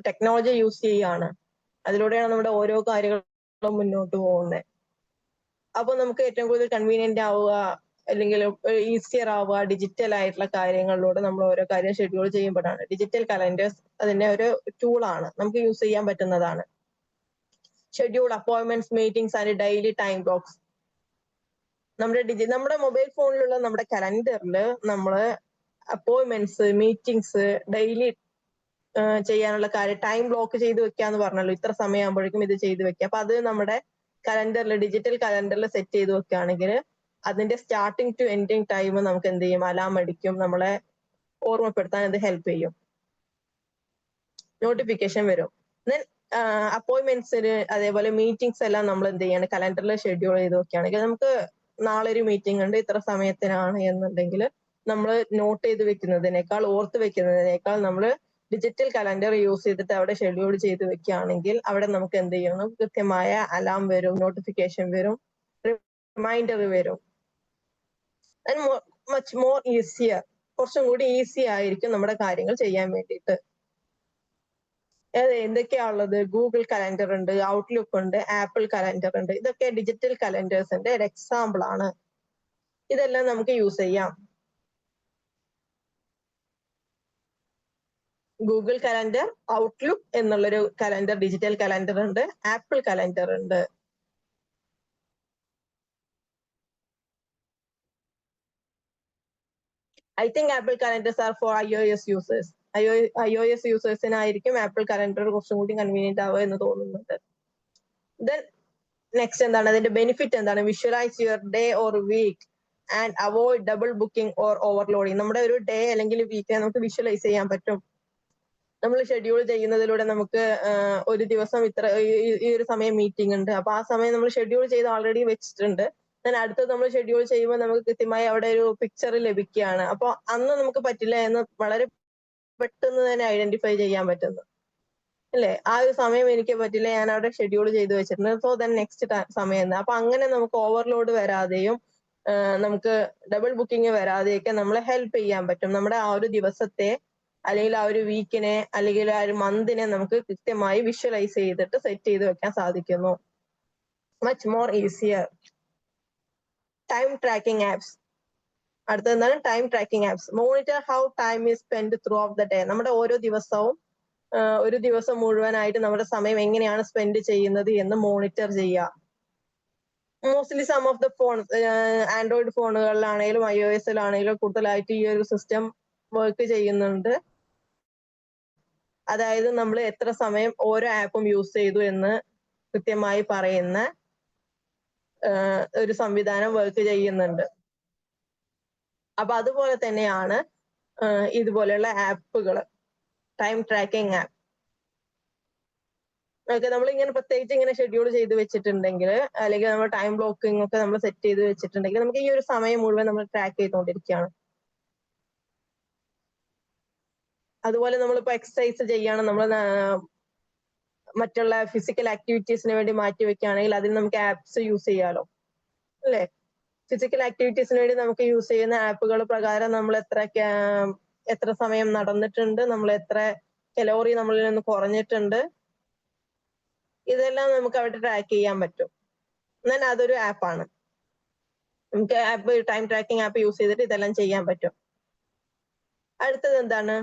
Speaker 1: ടെക്നോളജി യൂസ് ചെയ്യുകയാണ്. അതിലൂടെയാണ് നമ്മുടെ ഓരോ കാര്യങ്ങളും മുന്നോട്ട് പോകുന്നത്. അപ്പൊ നമുക്ക് ഏറ്റവും കൂടുതൽ കൺവീനിയന്റ് ആവുക, അല്ലെങ്കിൽ ഈസിയർ ആവുക ഡിജിറ്റൽ ആയിട്ടുള്ള കാര്യങ്ങളിലൂടെ നമ്മൾ ഓരോ കാര്യം ഷെഡ്യൂൾ ചെയ്യുമ്പോഴാണ്. ഡിജിറ്റൽ കലണ്ടേഴ്സ് അതിന്റെ ഒരു ടൂളാണ്, നമുക്ക് യൂസ് ചെയ്യാൻ പറ്റുന്നതാണ്. Schedule appointments, meetings and daily time blocks. നമ്മുടെ മൊബൈൽ ഫോണിലുള്ള നമ്മുടെ കലണ്ടറിൽ നമ്മള് അപ്പോയിന്റ്മെന്റ്സ്, മീറ്റിംഗ്സ്, ഡെയിലി ചെയ്യാനുള്ള കാര്യം ടൈം ബ്ലോക്ക് ചെയ്ത് വെക്കാന്ന് പറഞ്ഞല്ലോ. ഇത്ര സമയമാകുമ്പോഴേക്കും ഇത് ചെയ്ത് വെക്കുക. അപ്പൊ അത് നമ്മുടെ കലണ്ടറിൽ, ഡിജിറ്റൽ കലണ്ടറിൽ സെറ്റ് ചെയ്ത് വെക്കുകയാണെങ്കിൽ അതിന്റെ സ്റ്റാർട്ടിങ് ടു എൻഡിങ് ടൈം നമുക്ക് എന്ത് ചെയ്യും? അലാം അടിക്കും, നമ്മളെ ഓർമ്മപ്പെടുത്താൻ ഇത് ഹെൽപ്പ് ചെയ്യും. നോട്ടിഫിക്കേഷൻ വരും. ദെൻ അപ്പോയിന്റ്മെന്റ്സിന് അതേപോലെ മീറ്റിംഗ്സ് എല്ലാം നമ്മൾ എന്ത് ചെയ്യാണ്? കലണ്ടറിൽ ഷെഡ്യൂൾ ചെയ്ത് വെക്കുകയാണെങ്കിൽ നമുക്ക് നാളെ ഒരു മീറ്റിംഗ് ഉണ്ട് ഇത്ര സമയത്തിനാണ് എന്നുണ്ടെങ്കിൽ നമ്മൾ നോട്ട് ചെയ്ത് വെക്കുന്നതിനേക്കാൾ, ഓർത്ത് വെക്കുന്നതിനേക്കാൾ നമ്മൾ ഡിജിറ്റൽ കലണ്ടർ യൂസ് ചെയ്തിട്ട് അവിടെ ഷെഡ്യൂൾ ചെയ്ത് വെക്കുകയാണെങ്കിൽ അവിടെ നമുക്ക് എന്ത് ചെയ്യണം? കൃത്യമായ അലാം വരും, നോട്ടിഫിക്കേഷൻ വരും, റിമൈൻഡർ വരും. ആൻഡ് മച്ച് മോർ ഈസിയർ, കുറച്ചും കൂടി ഈസി ആയിരിക്കും നമ്മുടെ കാര്യങ്ങൾ ചെയ്യാൻ വേണ്ടിയിട്ട്. എന്തൊക്കെയാ ഉള്ളത്? ഗൂഗിൾ കലണ്ടർ ഉണ്ട്, ഔട്ട്ലുക്ക് ഉണ്ട്, ആപ്പിൾ കലണ്ടർ ഉണ്ട്. ഇതൊക്കെ ഡിജിറ്റൽ കലണ്ടേഴ്സിന്റെ ഒരു എക്സാമ്പിൾ ആണ്. ഇതെല്ലാം നമുക്ക് യൂസ് ചെയ്യാം. ഗൂഗിൾ കലണ്ടർ, ഔട്ട്ലുക്ക് എന്നുള്ളൊരു കലണ്ടർ, ഡിജിറ്റൽ കലണ്ടർ ഉണ്ട്, ആപ്പിൾ കലണ്ടർ ഉണ്ട്. I think Apple calendars are for iOS users. iOS യൂസേഴ്സിനായിരിക്കും ആപ്പിൾ കലണ്ടർ കുറച്ചും കൂടി കൺവീനിയന്റ് ആവുക എന്ന് തോന്നുന്നുണ്ട്. ദെൻ നെക്സ്റ്റ് എന്താണ് അതിന്റെ ബെനിഫിറ്റ്? എന്താണ്? Visualise your day or week and avoid double booking or overloading. നമ്മുടെ ഒരു ഡേ അല്ലെങ്കിൽ വീക്കിനെ നമുക്ക് വിഷ്വലൈസ് ചെയ്യാൻ പറ്റും. നമ്മൾ ഷെഡ്യൂൾ ചെയ്യുന്നതിലൂടെ നമുക്ക് ഒരു ദിവസം ഇത്ര ഈ ഒരു സമയം മീറ്റിംഗ് ഉണ്ട്, അപ്പൊ ആ സമയം നമ്മൾ ഷെഡ്യൂൾ ചെയ്ത് ഓൾറെഡി വെച്ചിട്ടുണ്ട്. then അടുത്തത് നമ്മൾ ഷെഡ്യൂൾ ചെയ്യുമ്പോൾ നമുക്ക് കൃത്യമായി അവിടെ ഒരു പിക്ചർ ലഭിക്കുകയാണ്. അപ്പൊ അന്ന് നമുക്ക് പറ്റില്ല എന്ന് വളരെ പെട്ടെന്ന് തന്നെ ഐഡന്റിഫൈ ചെയ്യാൻ പറ്റുന്നു അല്ലേ? ആ ഒരു സമയം എനിക്ക് പറ്റില്ല, ഞാൻ അവിടെ ഷെഡ്യൂൾ ചെയ്ത് വെച്ചിട്ടുണ്ട്, സോ ദെൻ നെക്സ്റ്റ് സമയം എന്താ. അപ്പൊ അങ്ങനെ നമുക്ക് ഓവർലോഡ് വരാതെയും നമുക്ക് ഡബിൾ ബുക്കിംഗ് വരാതെയൊക്കെ നമ്മളെ ഹെൽപ്പ് ചെയ്യാൻ പറ്റും. നമ്മുടെ ആ ഒരു ദിവസത്തെ അല്ലെങ്കിൽ ആ ഒരു വീക്കിനെ അല്ലെങ്കിൽ ആ ഒരു മന്തിനെ നമുക്ക് കൃത്യമായി വിഷ്വലൈസ് ചെയ്തിട്ട് സെറ്റ് ചെയ്ത് വെക്കാൻ സാധിക്കുന്നു. Much more easier. Time tracking apps. അടുത്തത് എന്താണ്? Time tracking apps. Monitor how time is spend throughout the day. നമ്മുടെ ഓരോ ദിവസവും ഒരു ദിവസം മുഴുവനായിട്ട് നമ്മുടെ സമയം എങ്ങനെയാണ് സ്പെൻഡ് ചെയ്യുന്നത് എന്ന് മോണിറ്റർ ചെയ്യുക. Mostly some of the phone, Android ഫോണുകളിലാണെങ്കിലും iOS-ലാണെങ്കിലും കൂടുതലായിട്ട് ഈ ഒരു സിസ്റ്റം വർക്ക് ചെയ്യുന്നുണ്ട്. അതായത് നമ്മൾ എത്ര സമയം ഓരോ ആപ്പും യൂസ് ചെയ്തു എന്ന് കൃത്യമായി പറയുന്ന ഒരു സംവിധാനം വർക്ക് ചെയ്യുന്നുണ്ട്. അപ്പൊ അതുപോലെ തന്നെയാണ് ഇതുപോലെയുള്ള ആപ്പുകൾ, ടൈം ട്രാക്കിംഗ് ആപ്പ്. ഓക്കെ, നമ്മൾ ഇങ്ങനെ പ്രത്യേകിച്ച് ഇങ്ങനെ ഷെഡ്യൂൾ ചെയ്ത് വെച്ചിട്ടുണ്ടെങ്കിൽ, അല്ലെങ്കിൽ നമ്മൾ ടൈം ബ്ലോക്കിംഗ് ഒക്കെ നമ്മൾ സെറ്റ് ചെയ്ത് വെച്ചിട്ടുണ്ടെങ്കിൽ നമുക്ക് ഈ ഒരു സമയം മുഴുവൻ നമ്മൾ ട്രാക്ക് ചെയ്തുകൊണ്ടിരിക്കുകയാണ്. അതുപോലെ നമ്മളിപ്പോ എക്സസൈസ് ചെയ്യാണ്, നമ്മൾ മറ്റുള്ള ഫിസിക്കൽ ആക്ടിവിറ്റീസിന് വേണ്ടി മാറ്റി വെക്കുകയാണെങ്കിൽ അതിന് നമുക്ക് ആപ്സ് യൂസ് ചെയ്യാലോ, അല്ലേ? ഫിസിക്കൽ ആക്ടിവിറ്റീസിന് വേണ്ടി നമുക്ക് യൂസ് ചെയ്യുന്ന ആപ്പുകൾ പ്രകാരം നമ്മൾ എത്ര സമയം നടന്നിട്ടുണ്ട്, നമ്മൾ എത്ര കലോറി നമ്മളിൽ നിന്ന് കുറഞ്ഞിട്ടുണ്ട്, ഇതെല്ലാം നമുക്ക് അവിടെ ട്രാക്ക് ചെയ്യാൻ പറ്റും. എന്നാൽ അതൊരു ആപ്പാണ്. നമുക്ക് app time tracking app use ചെയ്തിട്ട് ഇതെല്ലാം ചെയ്യാൻ പറ്റും. അടുത്തത് എന്താണ്?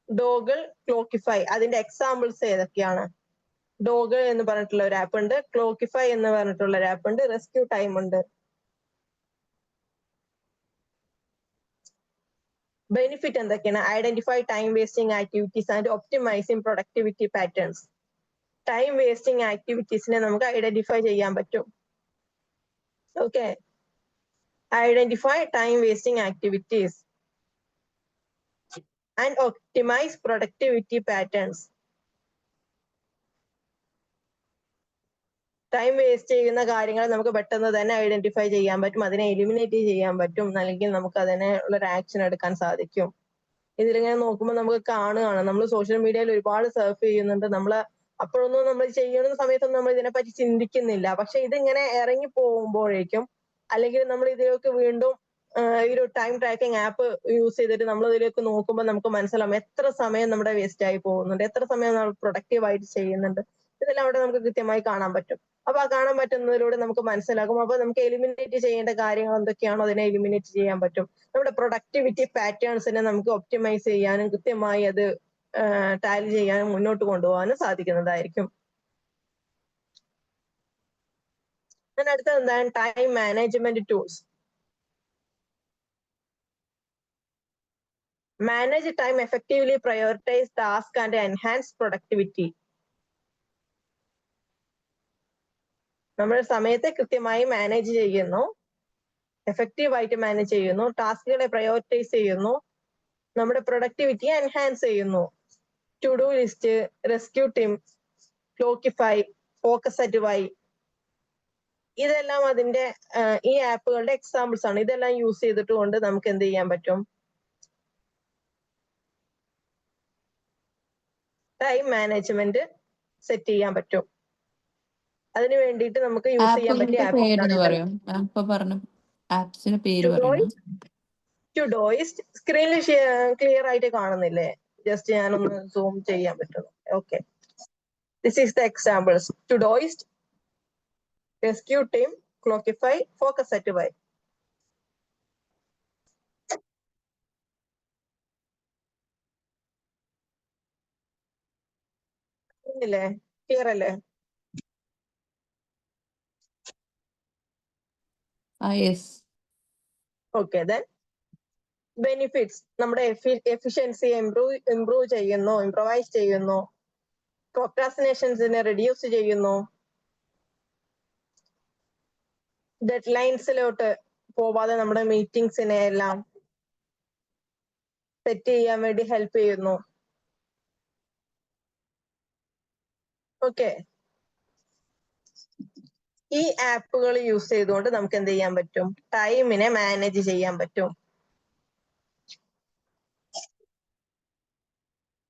Speaker 1: ഡോഗിൾ ക്ലോക്കിഫൈ. അതിന്റെ എക്സാമ്പിൾസ് ഏതൊക്കെയാണ്? ഡോഗിൾ എന്ന് പറഞ്ഞിട്ടുള്ള ഒരു ആപ്പ് ഉണ്ട്, ക്ലോക്കിഫൈ എന്ന് പറഞ്ഞിട്ടുള്ള ഒരു ആപ്പ് ഉണ്ട്, റെസ്ക്യൂ ടൈം ഉണ്ട്. ബെനിഫിറ്റ് എന്തൊക്കെയാണ്? Identify time wasting activities and optimising productivity patterns. Time wasting ആക്ടിവിറ്റീസിനെ നമുക്ക് ഐഡന്റിഫൈ ചെയ്യാൻ പറ്റും. Okay, identify time wasting activities and optimise productivity patterns. Time waste ചെയ്യുന്ന കാര്യങ്ങൾ നമുക്ക് പെട്ടെന്ന് തന്നെ ഐഡന്റിഫൈ ചെയ്യാൻ പറ്റും, അതിനെ എലിമിനേറ്റ് ചെയ്യാൻ പറ്റും, അല്ലെങ്കിൽ നമുക്ക് അതിനെ ഉള്ളൊരു ആക്ഷൻ എടുക്കാൻ സാധിക്കും. ഇതിലിങ്ങനെ നോക്കുമ്പോൾ നമുക്ക് കാണുകയാണ്, നമ്മൾ സോഷ്യൽ മീഡിയയിൽ ഒരുപാട് സർഫ് ചെയ്യുന്നുണ്ട്, നമ്മൾ അപ്പോഴൊന്നും നമ്മൾ ചെയ്യുന്ന സമയത്തൊന്നും നമ്മൾ ഇതിനെപ്പറ്റി ചിന്തിക്കുന്നില്ല. പക്ഷെ ഇതിങ്ങനെ ഇറങ്ങി പോകുമ്പോഴേക്കും, അല്ലെങ്കിൽ നമ്മൾ ഇതിലേക്ക് വീണ്ടും ഈ ഒരു ടൈം ട്രാക്കിംഗ് ആപ്പ് യൂസ് ചെയ്തിട്ട് നമ്മൾ ഇതിലേക്ക് നോക്കുമ്പോൾ നമുക്ക് മനസ്സിലാവും എത്ര സമയം നമ്മുടെ വേസ്റ്റ് ആയി പോകുന്നുണ്ട്, എത്ര സമയം നമ്മൾ പ്രൊഡക്റ്റീവ് ആയിട്ട് ചെയ്യുന്നുണ്ട്. ഇതെല്ലാം അവിടെ നമുക്ക് കൃത്യമായി കാണാൻ പറ്റും. അപ്പൊ ആ കാണാൻ പറ്റുന്നതിലൂടെ നമുക്ക് മനസ്സിലാകും. അപ്പൊ നമുക്ക് എലിമിനേറ്റ് ചെയ്യേണ്ട കാര്യങ്ങൾ എന്തൊക്കെയാണോ അതിനെ എലിമിനേറ്റ് ചെയ്യാൻ പറ്റും. നമ്മുടെ പ്രൊഡക്ടിവിറ്റി പാറ്റേൺസിനെ നമുക്ക് ഒപ്റ്റിമൈസ് ചെയ്യാനും കൃത്യമായി അത് ടാലി ചെയ്യാനും മുന്നോട്ട് കൊണ്ടുപോകാനും സാധിക്കുന്നതായിരിക്കും. അടുത്തത് എന്താണ്? Time management tools. Manage time effectively, prioritize tasks and enhance productivity. നമ്മൾ സമയത്തെ കൃത്യമായി മാനേജ് ചെയ്യുന്നു, എഫക്റ്റീവ് ആയിട്ട് മാനേജ് ചെയ്യുന്നു, ടാസ്കുകളെ പ്രയോറിറ്റൈസ് ചെയ്യുന്നു, നമ്മുടെ പ്രൊഡക്ടിവിറ്റി എൻഹാൻസ് ചെയ്യുന്നു. To do list, Rescue Time, Clockify, Focus at Will, ഇതെല്ലാം അതിന്റെ ഈ ആപ്പുകളുടെ എക്സാമ്പിൾസ് ആണ്. ഇതെല്ലാം യൂസ് ചെയ്തിട്ട് കൊണ്ട് നമുക്ക് എന്ത് ചെയ്യാൻ പറ്റും? ടൈം മാനേജ്മെന്റ് സെറ്റ് ചെയ്യാൻ പറ്റും. അതിന് വേണ്ടിയിട്ട് നമുക്ക് യൂസ് ചെയ്യാൻ പറ്റിയ ടുഡോയിസ്റ്റ് സ്ക്രീനിൽ ക്ലിയർ ആയിട്ട് കാണുന്നില്ലേ? ജസ്റ്റ് ഞാനൊന്ന് സൂം ചെയ്യാൻ പറ്റുന്നു. Okay, this is the examples: Todoist, Rescue Time, Clockify, Focus at Will. ഇല്ലേ? ക്ലിയർ അല്ലേ? Okay, then benefits. നമ്മുടെ എഫിഷ്യൻസി ഇംപ്രൂവ് ചെയ്യുന്നു, ഇംപ്രവൈസ് ചെയ്യുന്നു, പ്രോക്രാസ്റ്റിനേഷൻസിനെ റെഡ്യൂസ് ചെയ്യുന്നു, ഡെഡ് ലൈൻസിലോട്ട് പോവാതെ നമ്മുടെ മീറ്റിംഗ്സിനെ എല്ലാം സെറ്റ് ചെയ്യാൻ വേണ്ടി ഹെൽപ്പ് ചെയ്യുന്നു. ഓക്കെ, ഈ ആപ്പുകൾ യൂസ് ചെയ്തുകൊണ്ട് നമുക്ക് എന്ത് ചെയ്യാൻ പറ്റും? ടൈമിനെ മാനേജ് ചെയ്യാൻ പറ്റും.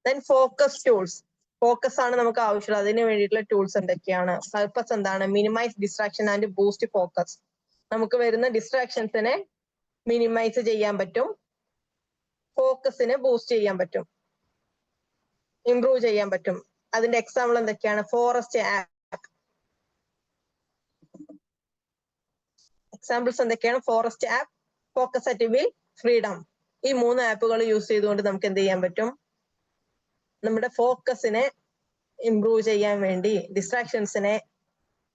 Speaker 1: Then focus tools. ഫോക്കസ് ആണ് നമുക്ക് ആവശ്യമുള്ളത്. അതിന് വേണ്ടിയിട്ടുള്ള ടൂൾസ് എന്തൊക്കെയാണ്? പർപ്പസ് എന്താണ്? Minimise distraction and boost focus. നമുക്ക് വരുന്ന ഡിസ്ട്രാക്ഷൻസിനെ മിനിമൈസ് ചെയ്യാൻ പറ്റും, ഫോക്കസിനെ ബൂസ്റ്റ് ചെയ്യാൻ പറ്റും, ഇംപ്രൂവ് ചെയ്യാൻ പറ്റും. അതിന്റെ എക്സാമ്പിൾ എന്തൊക്കെയാണ്? Forest app. എക്സാമ്പിൾസ് എന്തൊക്കെയാണ്? Forest app, focus at will, freedom. ഈ 3 ആപ്പുകൾ യൂസ് ചെയ്തുകൊണ്ട് നമുക്ക് എന്ത് ചെയ്യാൻ പറ്റും? നമ്മുടെ ഫോക്കസിനെ ഇംപ്രൂവ് ചെയ്യാൻ വേണ്ടി, ഡിസ്ട്രാക്ഷൻസിനെ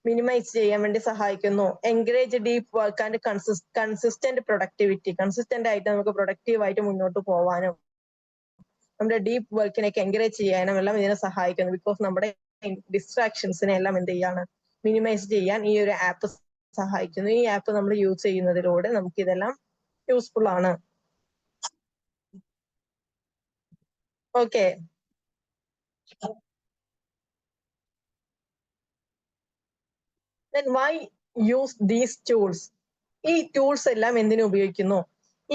Speaker 1: മിനിമൈസ് ചെയ്യാൻ വേണ്ടി സഹായിക്കുന്നു. Encourage deep work and consistent productivity. Consistent ആയിട്ട് നമുക്ക് പ്രൊഡക്റ്റീവ് ആയിട്ട് മുന്നോട്ട് പോവാനും നമ്മുടെ ഡീപ്പ് വർക്കിനൊക്കെ എൻകറേജ് ചെയ്യാനും എല്ലാം ഇതിനെ സഹായിക്കുന്നു. ബിക്കോസ് നമ്മുടെ ഡിസ്ട്രാക്ഷൻസിനെ എല്ലാം എന്ത് ചെയ്യാണ്? മിനിമൈസ് ചെയ്യാൻ ഈ ഒരു ആപ്പ് സഹായിക്കുന്നു. ഈ ആപ്പ് നമ്മൾ യൂസ് ചെയ്യുന്നതിലൂടെ നമുക്ക് ഇതെല്ലാം യൂസ്ഫുൾ ആണ്. Okay, Then why use these tools? ഈ ടൂൾസ് എല്ലാം എന്തിനു ഉപയോഗിക്കുന്നു?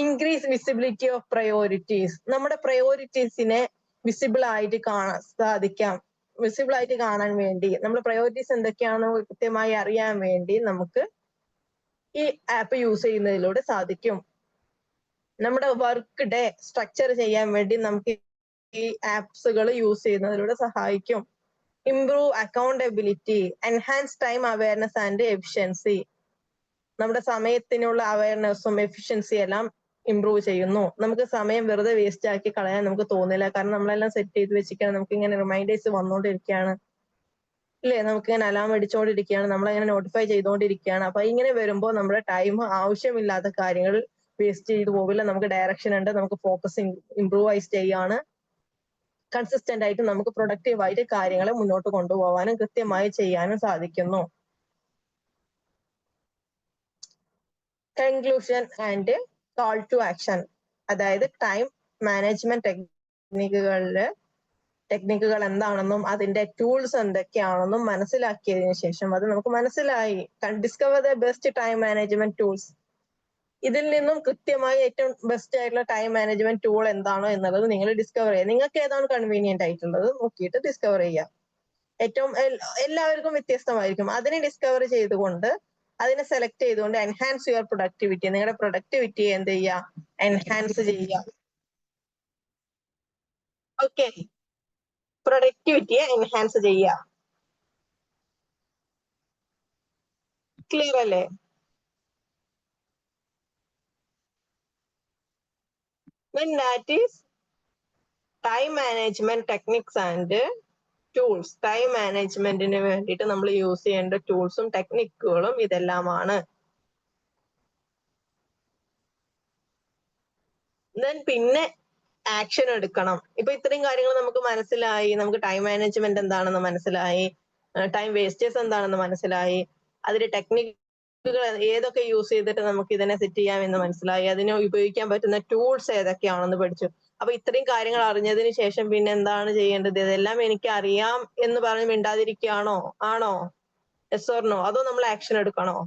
Speaker 1: Increase visibility of priorities. നമ്മുടെ പ്രയോറിറ്റീസിനെ വിസിബിൾ ആയിട്ട് കാണാൻ സാധിക്കാം. വിസിബിൾ ആയിട്ട് കാണാൻ വേണ്ടി, നമ്മുടെ പ്രയോറിറ്റീസ് എന്തൊക്കെയാണോ കൃത്യമായി അറിയാൻ വേണ്ടി നമുക്ക് ഈ ആപ്പ് യൂസ് ചെയ്യുന്നതിലൂടെ സാധിക്കും. നമ്മുടെ വർക്ക് ഡേ സ്ട്രക്ചർ ചെയ്യാൻ വേണ്ടി നമുക്ക് ഈ ആപ്സുകൾ യൂസ് ചെയ്യുന്നതിലൂടെ സഹായിക്കും. Improve accountability, enhance time awareness and efficiency. നമ്മുടെ സമയത്തിനുള്ള അവയർനെസ്സും എഫിഷ്യൻസി എല്ലാം ഇംപ്രൂവ് ചെയ്യുന്നു. നമുക്ക് സമയം വെറുതെ വേസ്റ്റ് ആക്കി കളയാൻ നമുക്ക് തോന്നില്ല. കാരണം നമ്മളെല്ലാം സെറ്റ് ചെയ്ത് വെച്ചിരിക്കുകയാണ്. നമുക്ക് ഇങ്ങനെ റിമൈൻഡേഴ്സ് വന്നുകൊണ്ടിരിക്കുകയാണ്, ഇല്ലേ? നമുക്ക് ഇങ്ങനെ അലാം അടിച്ചുകൊണ്ടിരിക്കുകയാണ്, നമ്മളങ്ങനെ നോട്ടിഫൈ ചെയ്തുകൊണ്ടിരിക്കുകയാണ്. അപ്പൊ ഇങ്ങനെ വരുമ്പോൾ നമ്മുടെ ടൈം ആവശ്യമില്ലാത്ത കാര്യങ്ങൾ വേസ്റ്റ് ചെയ്തു പോകില്ല. നമുക്ക് ഡയറക്ഷൻ ഉണ്ട്, നമുക്ക് ഫോക്കസ് ഇംപ്രൂവൈസ് ചെയ്യാണ്. കൺസിസ്റ്റന്റ് ആയിട്ട് നമുക്ക് പ്രൊഡക്റ്റീവ് ആയിട്ട് കാര്യങ്ങളെ മുന്നോട്ട് കൊണ്ടുപോകാനും കൃത്യമായി ചെയ്യാനും സാധിക്കുന്നു. Conclusion and call to action. അതായത് ടൈം മാനേജ്മെന്റ് ടെക്നിക്കുകൾ എന്താണെന്നും അതിന്റെ ടൂൾസ് എന്തൊക്കെയാണെന്നും മനസ്സിലാക്കിയതിനു ശേഷം, അത് നമുക്ക് മനസ്സിലായി, discover the best time management tools. ഇതിൽ നിന്നും കൃത്യമായി ഏറ്റവും ബെസ്റ്റ് ആയിട്ടുള്ള ടൈം മാനേജ്മെന്റ് ടൂൾ എന്താണോ എന്നുള്ളത് നിങ്ങൾ ഡിസ്കവർ ചെയ്യുക. നിങ്ങൾക്ക് ഏതാണ് കൺവീനിയന്റ് ആയിട്ടുള്ളത് നോക്കിയിട്ട് ഡിസ്കവർ ചെയ്യുക. ഏറ്റവും എല്ലാവർക്കും വ്യത്യസ്തമായിരിക്കും. അതിനെ ഡിസ്കവർ ചെയ്തുകൊണ്ട്, അതിനെ സെലക്ട് ചെയ്തുകൊണ്ട് എൻഹാൻസ് യുവർ പ്രൊഡക്ടിവിറ്റി. നിങ്ങളുടെ പ്രൊഡക്ടിവിറ്റി എന്ത് ചെയ്യുക? എൻഹാൻസ് ചെയ്യുക. ഓക്കെ, പ്രൊഡക്ടിവിറ്റിയെ എൻഹാൻസ് ചെയ്യുക. ക്ലിയർ അല്ലേ? When that is time management techniques and tools. Time മാനേജ്മെന്റിന് വേണ്ടിയിട്ട് നമ്മൾ യൂസ് ചെയ്യേണ്ട ടൂൾസും ടെക്നിക്കുകളും ഇതെല്ലാമാണ്. Then പിന്നെ ആക്ഷൻ എടുക്കണം. ഇപ്പൊ ഇത്രയും കാര്യങ്ങൾ നമുക്ക് മനസ്സിലായി. നമുക്ക് ടൈം മാനേജ്മെന്റ് എന്താണെന്ന് മനസ്സിലായി, ടൈം വേസ്റ്റേഴ്സ് എന്താണെന്ന് മനസ്സിലായി, അതിന്റെ ടെക്നിക്കുകൾ ഏതൊക്കെ യൂസ് ചെയ്തിട്ട് നമുക്ക് ഇതിനെ സെറ്റ് ചെയ്യാം എന്ന് മനസ്സിലായി, അതിനെ ഉപയോഗിക്കാൻ പറ്റുന്ന ടൂൾസ് ഏതൊക്കെയാണെന്ന് പഠിച്ചു. അപ്പൊ ഇത്രയും കാര്യങ്ങൾ അറിഞ്ഞതിന് ശേഷം പിന്നെ എന്താണ് ചെയ്യേണ്ടത്? ഇതെല്ലാം എനിക്ക് അറിയാം എന്ന് പറഞ്ഞ് മിണ്ടാതിരിക്കുകയാണോ? ആണോ? Yes or no? അതോ നമ്മൾ ആക്ഷൻ എടുക്കണോ?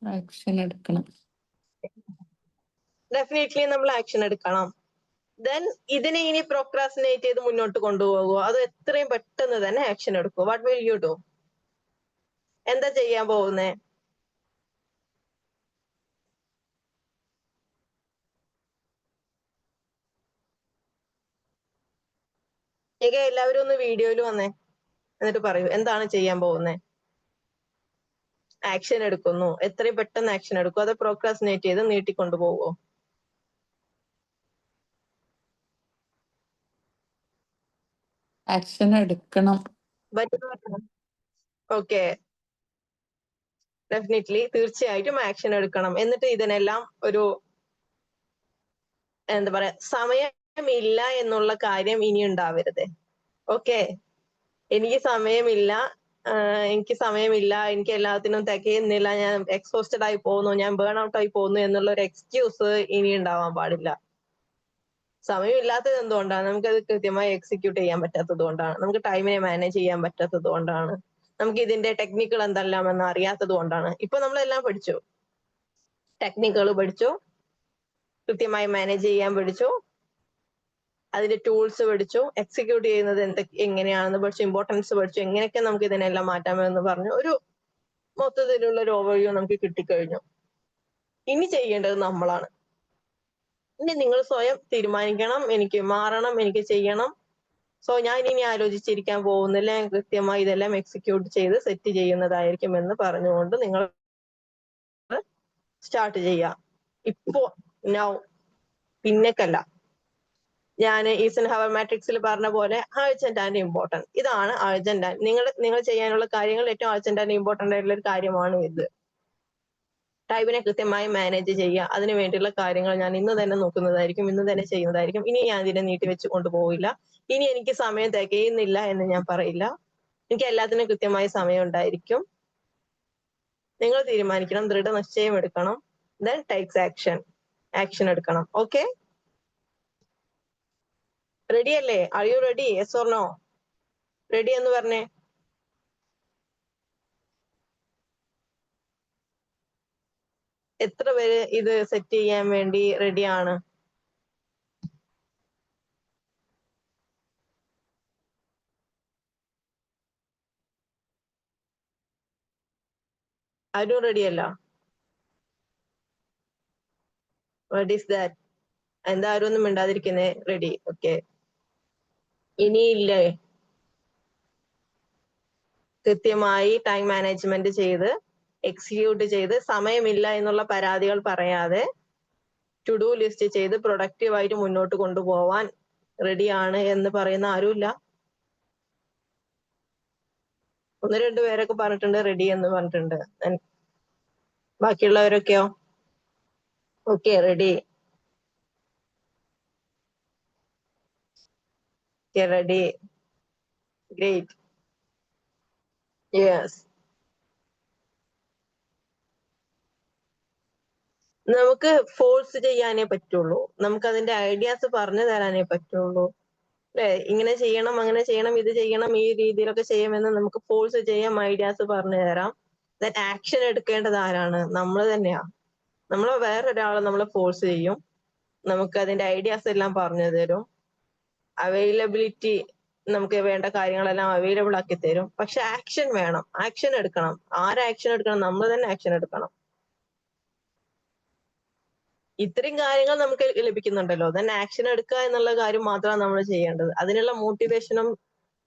Speaker 2: ആക്ഷൻ എടുക്കണം.
Speaker 1: ഡെഫിനറ്റ്ലി നമ്മൾ ആക്ഷൻ എടുക്കണം. ദെൻ ഇതിനെ ഇനി പ്രോക്രാസ്റ്റിനേറ്റ് ചെയ്ത് മുന്നോട്ട് കൊണ്ടുപോകുമോ? അത് എത്രയും പെട്ടെന്ന് തന്നെ ആക്ഷൻ എടുക്കും. What will you do? എന്താ ചെയ്യാൻ പോകുന്നേ? എല്ലാവരും ഒന്ന് വീഡിയോയിൽ വന്നേ, എന്നിട്ട് പറയൂ എന്താണ് ചെയ്യാൻ പോകുന്നേ? ആക്ഷൻ എടുക്കുന്നു. എത്രയും പെട്ടെന്ന് ആക്ഷൻ എടുക്കും. അത് പ്രോക്രാസ്റ്റിനേറ്റ് ചെയ്ത് നീട്ടിക്കൊണ്ടുപോകുമോ?
Speaker 2: ആക്ഷൻ എടുക്കണം.
Speaker 1: ഓക്കെ, ഡെഫിനറ്റ്ലി, തീർച്ചയായിട്ടും ആക്ഷൻ എടുക്കണം. എന്നിട്ട് ഇതിനെല്ലാം ഒരു എന്താ പറയാ, സമയമില്ല എന്നുള്ള കാര്യം ഇനി ഉണ്ടാവരുത്. ഓക്കെ, എനിക്ക് സമയമില്ല, എനിക്ക് എല്ലാത്തിനും തികയുന്നില്ല, ഞാൻ എക്സോസ്റ്റഡ് ആയി പോകുന്നു, ഞാൻ ബേൺ ഔട്ട് ആയി പോകുന്നു എന്നുള്ള ഒരു എക്സ്ക്യൂസ് ഇനി ഉണ്ടാവാൻ പാടില്ല. സമയമില്ലാത്തത് എന്തുകൊണ്ടാണ്? നമുക്കത് കൃത്യമായി എക്സിക്യൂട്ട് ചെയ്യാൻ പറ്റാത്തത് കൊണ്ടാണ്, നമുക്ക് ടൈമിനെ മാനേജ് ചെയ്യാൻ പറ്റാത്തത് കൊണ്ടാണ്, നമുക്ക് ഇതിന്റെ ടെക്നിക്കുകൾ എന്തെല്ലാമെന്ന് അറിയാത്തത് കൊണ്ടാണ്. ഇപ്പൊ നമ്മളെല്ലാം പഠിച്ചു, ടെക്നിക്കുകൾ പഠിച്ചു, കൃത്യമായി മാനേജ് ചെയ്യാൻ പഠിച്ചു, അതിന്റെ ടൂൾസ് പഠിച്ചു, എക്സിക്യൂട്ട് ചെയ്യുന്നത് എങ്ങനെയാണെന്ന് പഠിച്ചു, ഇമ്പോർട്ടൻസ് പഠിച്ചു, എങ്ങനെയൊക്കെ നമുക്ക് ഇതിനെല്ലാം മാറ്റാമെന്ന് പറഞ്ഞു. ഒരു മൊത്തത്തിലുള്ള ഒരു ഓവർവ്യൂ നമുക്ക് കിട്ടിക്കഴിഞ്ഞു. ഇനി ചെയ്യേണ്ടത് നമ്മളാണ്. ഇനി നിങ്ങൾ സ്വയം തീരുമാനിക്കണം, എനിക്ക് മാറണം, എനിക്ക് ചെയ്യണം. സോ ഞാൻ ഇനി ആലോചിച്ചിരിക്കാൻ പോകുന്നില്ല, ഞാൻ കൃത്യമായി ഇതെല്ലാം എക്സിക്യൂട്ട് ചെയ്ത് സെറ്റ് ചെയ്യുന്നതായിരിക്കും എന്ന് പറഞ്ഞുകൊണ്ട് നിങ്ങൾ സ്റ്റാർട്ട് ചെയ്യുക. ഇപ്പോ നൗ, പിന്നേക്കല്ല. ഞാൻ ഈസൻഹവർ മാട്രിക്സിൽ പറഞ്ഞ പോലെ അർജന്റ് ആൻഡ് ഇമ്പോർട്ടന്റ്. ഇതാണ് അർജന്റ് ആൻഡ് നിങ്ങൾ ചെയ്യാനുള്ള കാര്യങ്ങൾ ഏറ്റവും അർജന്റ് ആൻഡ് ഇമ്പോർട്ടന്റ് ആയിട്ടുള്ള ഒരു കാര്യമാണ് ഇത്. ടൈമിനെ കൃത്യമായി മാനേജ് ചെയ്യുക. അതിനു വേണ്ടിയുള്ള കാര്യങ്ങൾ ഞാൻ ഇന്ന് തന്നെ നോക്കുന്നതായിരിക്കും, ഇന്ന് തന്നെ ചെയ്യുന്നതായിരിക്കും. ഇനി ഞാൻ ഇതിനെ നീട്ടി വെച്ച് കൊണ്ടുപോകില്ല. ഇനി എനിക്ക് സമയം തികയുന്നില്ല എന്ന് ഞാൻ പറയില്ല. എനിക്ക് എല്ലാത്തിനും കൃത്യമായി സമയം ഉണ്ടായിരിക്കും. നിങ്ങൾ തീരുമാനിക്കണം, ദൃഢനിശ്ചയം എടുക്കണം. ദെൻ ടേക്സ് ആക്ഷൻ എടുക്കണം. ഓക്കെ, റെഡി അല്ലേ? Are you ready? Yes or no? Ready എന്ന് പറഞ്ഞേ. എത്ര പേര് ഇത് സെറ്റ് ചെയ്യാൻ വേണ്ടി റെഡിയാണ്? ആരും റെഡി അല്ല? What is that? എന്താ ആരും ഒന്നും മിണ്ടാതിരിക്കുന്നേ? Ready, okay. ഇനിയില്ലേ കൃത്യമായി ടൈം മാനേജ്മെന്റ് ചെയ്ത് എക്സിക്യൂട്ട് ചെയ്ത് സമയമില്ല എന്നുള്ള പരാതികൾ പറയാതെ ടു ഡു ലിസ്റ്റ് ചെയ്ത് പ്രൊഡക്റ്റീവായിട്ട് മുന്നോട്ട് കൊണ്ടുപോവാൻ റെഡിയാണ് എന്ന് പറയുന്ന ആരുമില്ല? ഒന്ന് രണ്ട് പേരൊക്കെ പറഞ്ഞിട്ടുണ്ട് റെഡി എന്ന് പറഞ്ഞിട്ടുണ്ട്. ബാക്കിയുള്ളവരൊക്കെയോ? Okay, ready. Ready, great. Yes. നമുക്ക് ഫോഴ്സ് ചെയ്യാനേ പറ്റുള്ളൂ. നമുക്ക് അതിന്റെ ഐഡിയാസ് പറഞ്ഞു തരാനേ പറ്റുള്ളൂ. അല്ലെ? ഇങ്ങനെ ചെയ്യണം, അങ്ങനെ ചെയ്യണം, ഇത് ചെയ്യണം, ഈ രീതിയിലൊക്കെ ചെയ്യുമെന്ന് നമുക്ക് ഫോഴ്സ് ചെയ്യാം, ഐഡിയാസ് പറഞ്ഞു തരാം. ആക്ഷൻ എടുക്കേണ്ടത് ആരാണ്? നമ്മൾ തന്നെയാ. നമ്മൾ വേറൊരാളെ നമ്മൾ ഫോഴ്സ് ചെയ്യും, നമുക്ക് അതിന്റെ ഐഡിയാസ് എല്ലാം പറഞ്ഞു തരും, അവൈലബിലിറ്റി നമുക്ക് വേണ്ട കാര്യങ്ങളെല്ലാം അവൈലബിൾ ആക്കി തരും. പക്ഷെ ആക്ഷൻ വേണം, ആക്ഷൻ എടുക്കണം. ആക്ഷൻ എടുക്കണം? നമ്മൾ തന്നെ ആക്ഷൻ എടുക്കണം. ഇത്രയും കാര്യങ്ങൾ നമുക്ക് ലഭിക്കുന്നുണ്ടല്ലോ, then ആക്ഷൻ എടുക്കുക എന്നുള്ള കാര്യം മാത്രമാണ് നമ്മൾ ചെയ്യേണ്ടത്. അതിനുള്ള മോട്ടിവേഷനും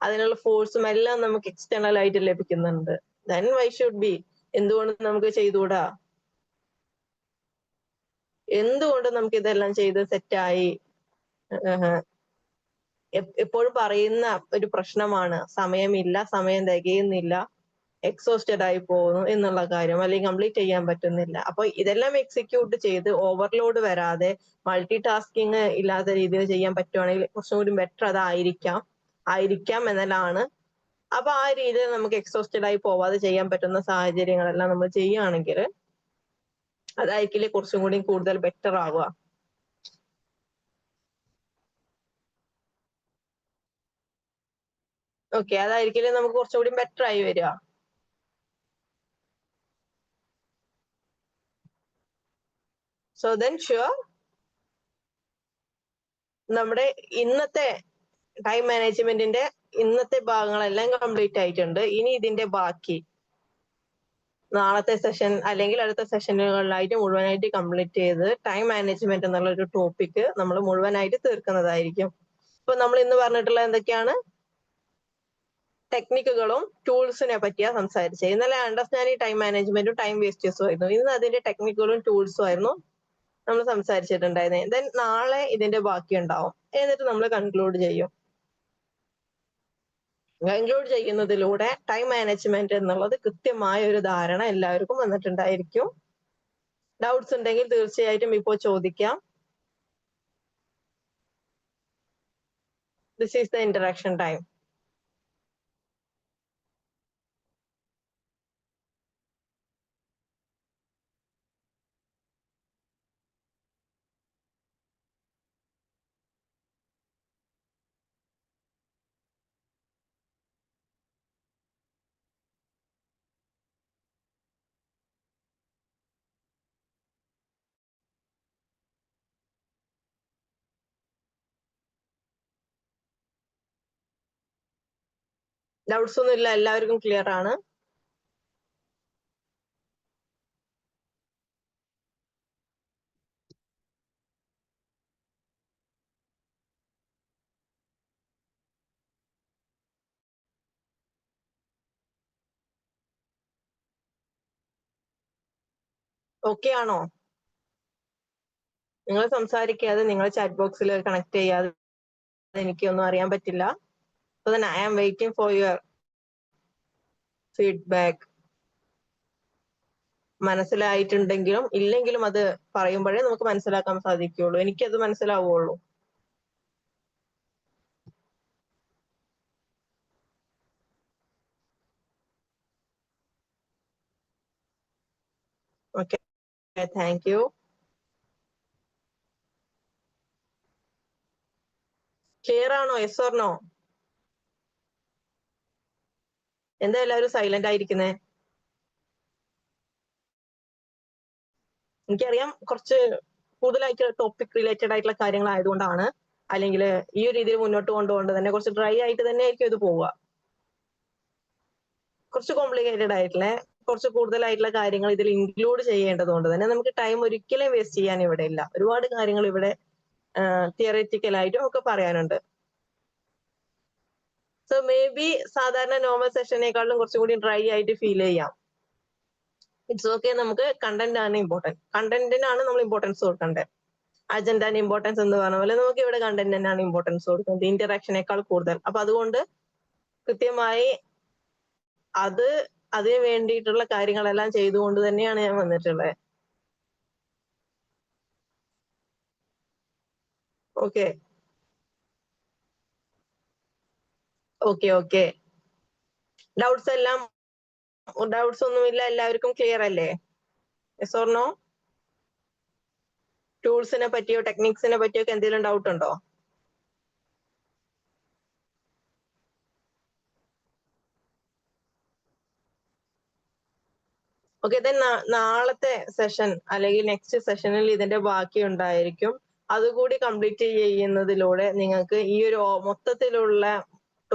Speaker 1: അതിനുള്ള ഫോഴ്സും എല്ലാം നമുക്ക് എക്സ്റ്റേണൽ ആയിട്ട് ലഭിക്കുന്നുണ്ട്. then why should be? എന്തുകൊണ്ട് നമുക്ക് ചെയ്തുകൂടാ? എന്തുകൊണ്ട് നമുക്ക് ഇതെല്ലാം ചെയ്ത് സെറ്റായി? എപ്പോഴും പറയുന്ന ഒരു പ്രശ്നമാണ് സമയമില്ല, സമയം തികയുന്നില്ല, എക്സോസ്റ്റഡ് ആയി പോകുന്നു എന്നുള്ള കാര്യം, അല്ലെങ്കിൽ കംപ്ലീറ്റ് ചെയ്യാൻ പറ്റുന്നില്ല. അപ്പൊ ഇതെല്ലാം എക്സിക്യൂട്ട് ചെയ്ത് ഓവർലോഡ് വരാതെ മൾട്ടി ടാസ്കിങ് ഇല്ലാത്ത രീതിയിൽ ചെയ്യാൻ പറ്റുവാണെങ്കിൽ കുറച്ചും കൂടി ബെറ്റർ ആയിരിക്കാം എന്നല്ലാണ്. അപ്പൊ ആ രീതിയിൽ നമുക്ക് എക്സോസ്റ്റഡ് ആയി പോവാതെ ചെയ്യാൻ പറ്റുന്ന സാഹചര്യങ്ങളെല്ലാം നമ്മൾ ചെയ്യുകയാണെങ്കിൽ അതായിരിക്കില്ലേ കുറച്ചും കൂടി കൂടുതൽ ബെറ്റർ ആവുക. ഓക്കെ, അതായിരിക്കില്ലേ നമുക്ക് കുറച്ചുകൂടി ബെറ്റർ ആയി വരിക. സോ ദെൻ ഷുവർ നമ്മുടെ ഇന്നത്തെ ടൈം മാനേജ്മെന്റിന്റെ ഇന്നത്തെ ഭാഗങ്ങളെല്ലാം കംപ്ലീറ്റ് ആയിട്ടുണ്ട്. ഇനി ഇതിന്റെ ബാക്കി നാളത്തെ സെഷൻ അല്ലെങ്കിൽ അടുത്ത സെഷനുകളിലായിട്ട് മുഴുവനായിട്ട് കംപ്ലീറ്റ് ചെയ്ത് ടൈം മാനേജ്മെന്റ് എന്നുള്ള ഒരു ടോപ്പിക് നമ്മൾ മുഴുവനായിട്ട് തീർക്കുന്നതായിരിക്കും. ഇപ്പൊ നമ്മൾ ഇന്ന് പറഞ്ഞിട്ടുള്ള എന്തൊക്കെയാണ്? ടെക്നിക്കുകളും ടൂൾസിനെ പറ്റിയാ സംസാരിച്ചത്. ഇന്നലെ അണ്ടർസ്റ്റാൻഡിങ് ടൈം മാനേജ്മെന്റും ടൈം വേസ്റ്റേഴ്സും ആയിരുന്നു. ഇന്ന് അതിന്റെ ടെക്നിക്കുകളും ടൂൾസും ആയിരുന്നു നമ്മൾ സംസാരിച്ചിട്ടുണ്ടായിരുന്നത്. ദെൻ നാളെ ഇതിന്റെ ബാക്കി ഉണ്ടാവും. എന്നിട്ട് നമ്മൾ കൺക്ലൂഡ് ചെയ്യും. കൺക്ലൂഡ് ചെയ്യുന്നതിലൂടെ ടൈം മാനേജ്മെന്റ് എന്നുള്ളത് കൃത്യമായ ഒരു ധാരണ എല്ലാവർക്കും വന്നിട്ടുണ്ടായിരിക്കും. ഡൗട്ട്സ് ഉണ്ടെങ്കിൽ തീർച്ചയായിട്ടും ഇപ്പോൾ ചോദിക്കാം. This is the interaction time. Doubts ഒന്നും ഇല്ല, എല്ലാവർക്കും ക്ലിയർ ആണ്. ഓക്കെ ആണോ? നിങ്ങൾ സംസാരിക്കാതെ, നിങ്ങൾ ചാറ്റ് ബോക്സിൽ കണക്ട് ചെയ്യാതെ എനിക്കൊന്നും അറിയാൻ പറ്റില്ല. So then I am waiting for your feedback. മനസ്സിലായിട്ടുണ്ടെങ്കിലും ഇല്ലെങ്കിലും അത് പറയുമ്പോഴേ നമുക്ക് മനസ്സിലാക്കാൻ സാധിക്കുള്ളൂ. എനിക്കത് മനസ്സിലാവുള്ളൂ. Okay, thank you. ക്ലിയർ ആണോ? Yes or no? എന്താ എല്ലാവരും സൈലന്റ് ആയിരിക്കുന്നേ? എനിക്കറിയാം കുറച്ച് കൂടുതലായിട്ട് ടോപ്പിക് റിലേറ്റഡ് ആയിട്ടുള്ള കാര്യങ്ങൾ ആയതുകൊണ്ടാണ്, അല്ലെങ്കിൽ ഈ ഒരു രീതിയിൽ മുന്നോട്ട് കൊണ്ടുപോകേണ്ടത് തന്നെ കുറച്ച് ഡ്രൈ ആയിട്ട് തന്നെ ആയിരിക്കും ഇത് പോവുക. കുറച്ച് കോംപ്ലിക്കേറ്റഡ് ആയിട്ടുള്ള കുറച്ച് കൂടുതലായിട്ടുള്ള കാര്യങ്ങൾ ഇതിൽ ഇൻക്ലൂഡ് ചെയ്യേണ്ടതുകൊണ്ട് തന്നെ നമുക്ക് ടൈം ഒരിക്കലും വേസ്റ്റ് ചെയ്യാൻ ഇവിടെ ഇല്ല. ഒരുപാട് കാര്യങ്ങൾ ഇവിടെ തിയറിറ്റിക്കലായിട്ടും ഒക്കെ പറയാനുണ്ട്. സോ മേ ബി സാധാരണ നോർമൽ സെഷനേക്കാളും കുറച്ചും കൂടി ഡ്രൈ ആയിട്ട് ഫീൽ ചെയ്യാം. It's okay. നമുക്ക് കണ്ടന്റ് ആണ് ഇമ്പോർട്ടൻറ്റ്. കണ്ടന്റിനാണ് നമ്മൾ ഇമ്പോർട്ടൻസ് കൊടുക്കേണ്ടത്. അജണ്ടന്റെ ഇമ്പോർട്ടൻസ് എന്ന് പറഞ്ഞ പോലെ നമുക്ക് ഇവിടെ കണ്ടന്റ് തന്നെയാണ് ഇമ്പോർട്ടൻസ് കൊടുക്കുന്നത്, ഇന്ററാക്ഷനേക്കാൾ കൂടുതൽ. അപ്പൊ അതുകൊണ്ട് കൃത്യമായി അതിന് വേണ്ടിയിട്ടുള്ള കാര്യങ്ങളെല്ലാം ചെയ്തുകൊണ്ട് തന്നെയാണ് ഞാൻ വന്നിട്ടുള്ളത്. Okay okay okay. ഡൗട്ട്സ് ഒന്നുമില്ല, എല്ലാവർക്കും ക്ലിയർ അല്ലേ? Yes or no? ടൂൾസിനെ പറ്റിയോ ടെക്നിക്സിനെ പറ്റിയോ ഒക്കെ എന്തെങ്കിലും ഡൗട്ട് ഉണ്ടോ? ഓക്കെ, ദെൻ നാളത്തെ സെഷൻ അല്ലെങ്കിൽ നെക്സ്റ്റ് സെഷനിൽ ഇതിന്റെ ബാക്കി ഉണ്ടായിരിക്കും. അതുകൂടി കംപ്ലീറ്റ് ചെയ്യുന്നതിലൂടെ നിങ്ങൾക്ക് ഈ ഒരു മൊത്തത്തിലുള്ള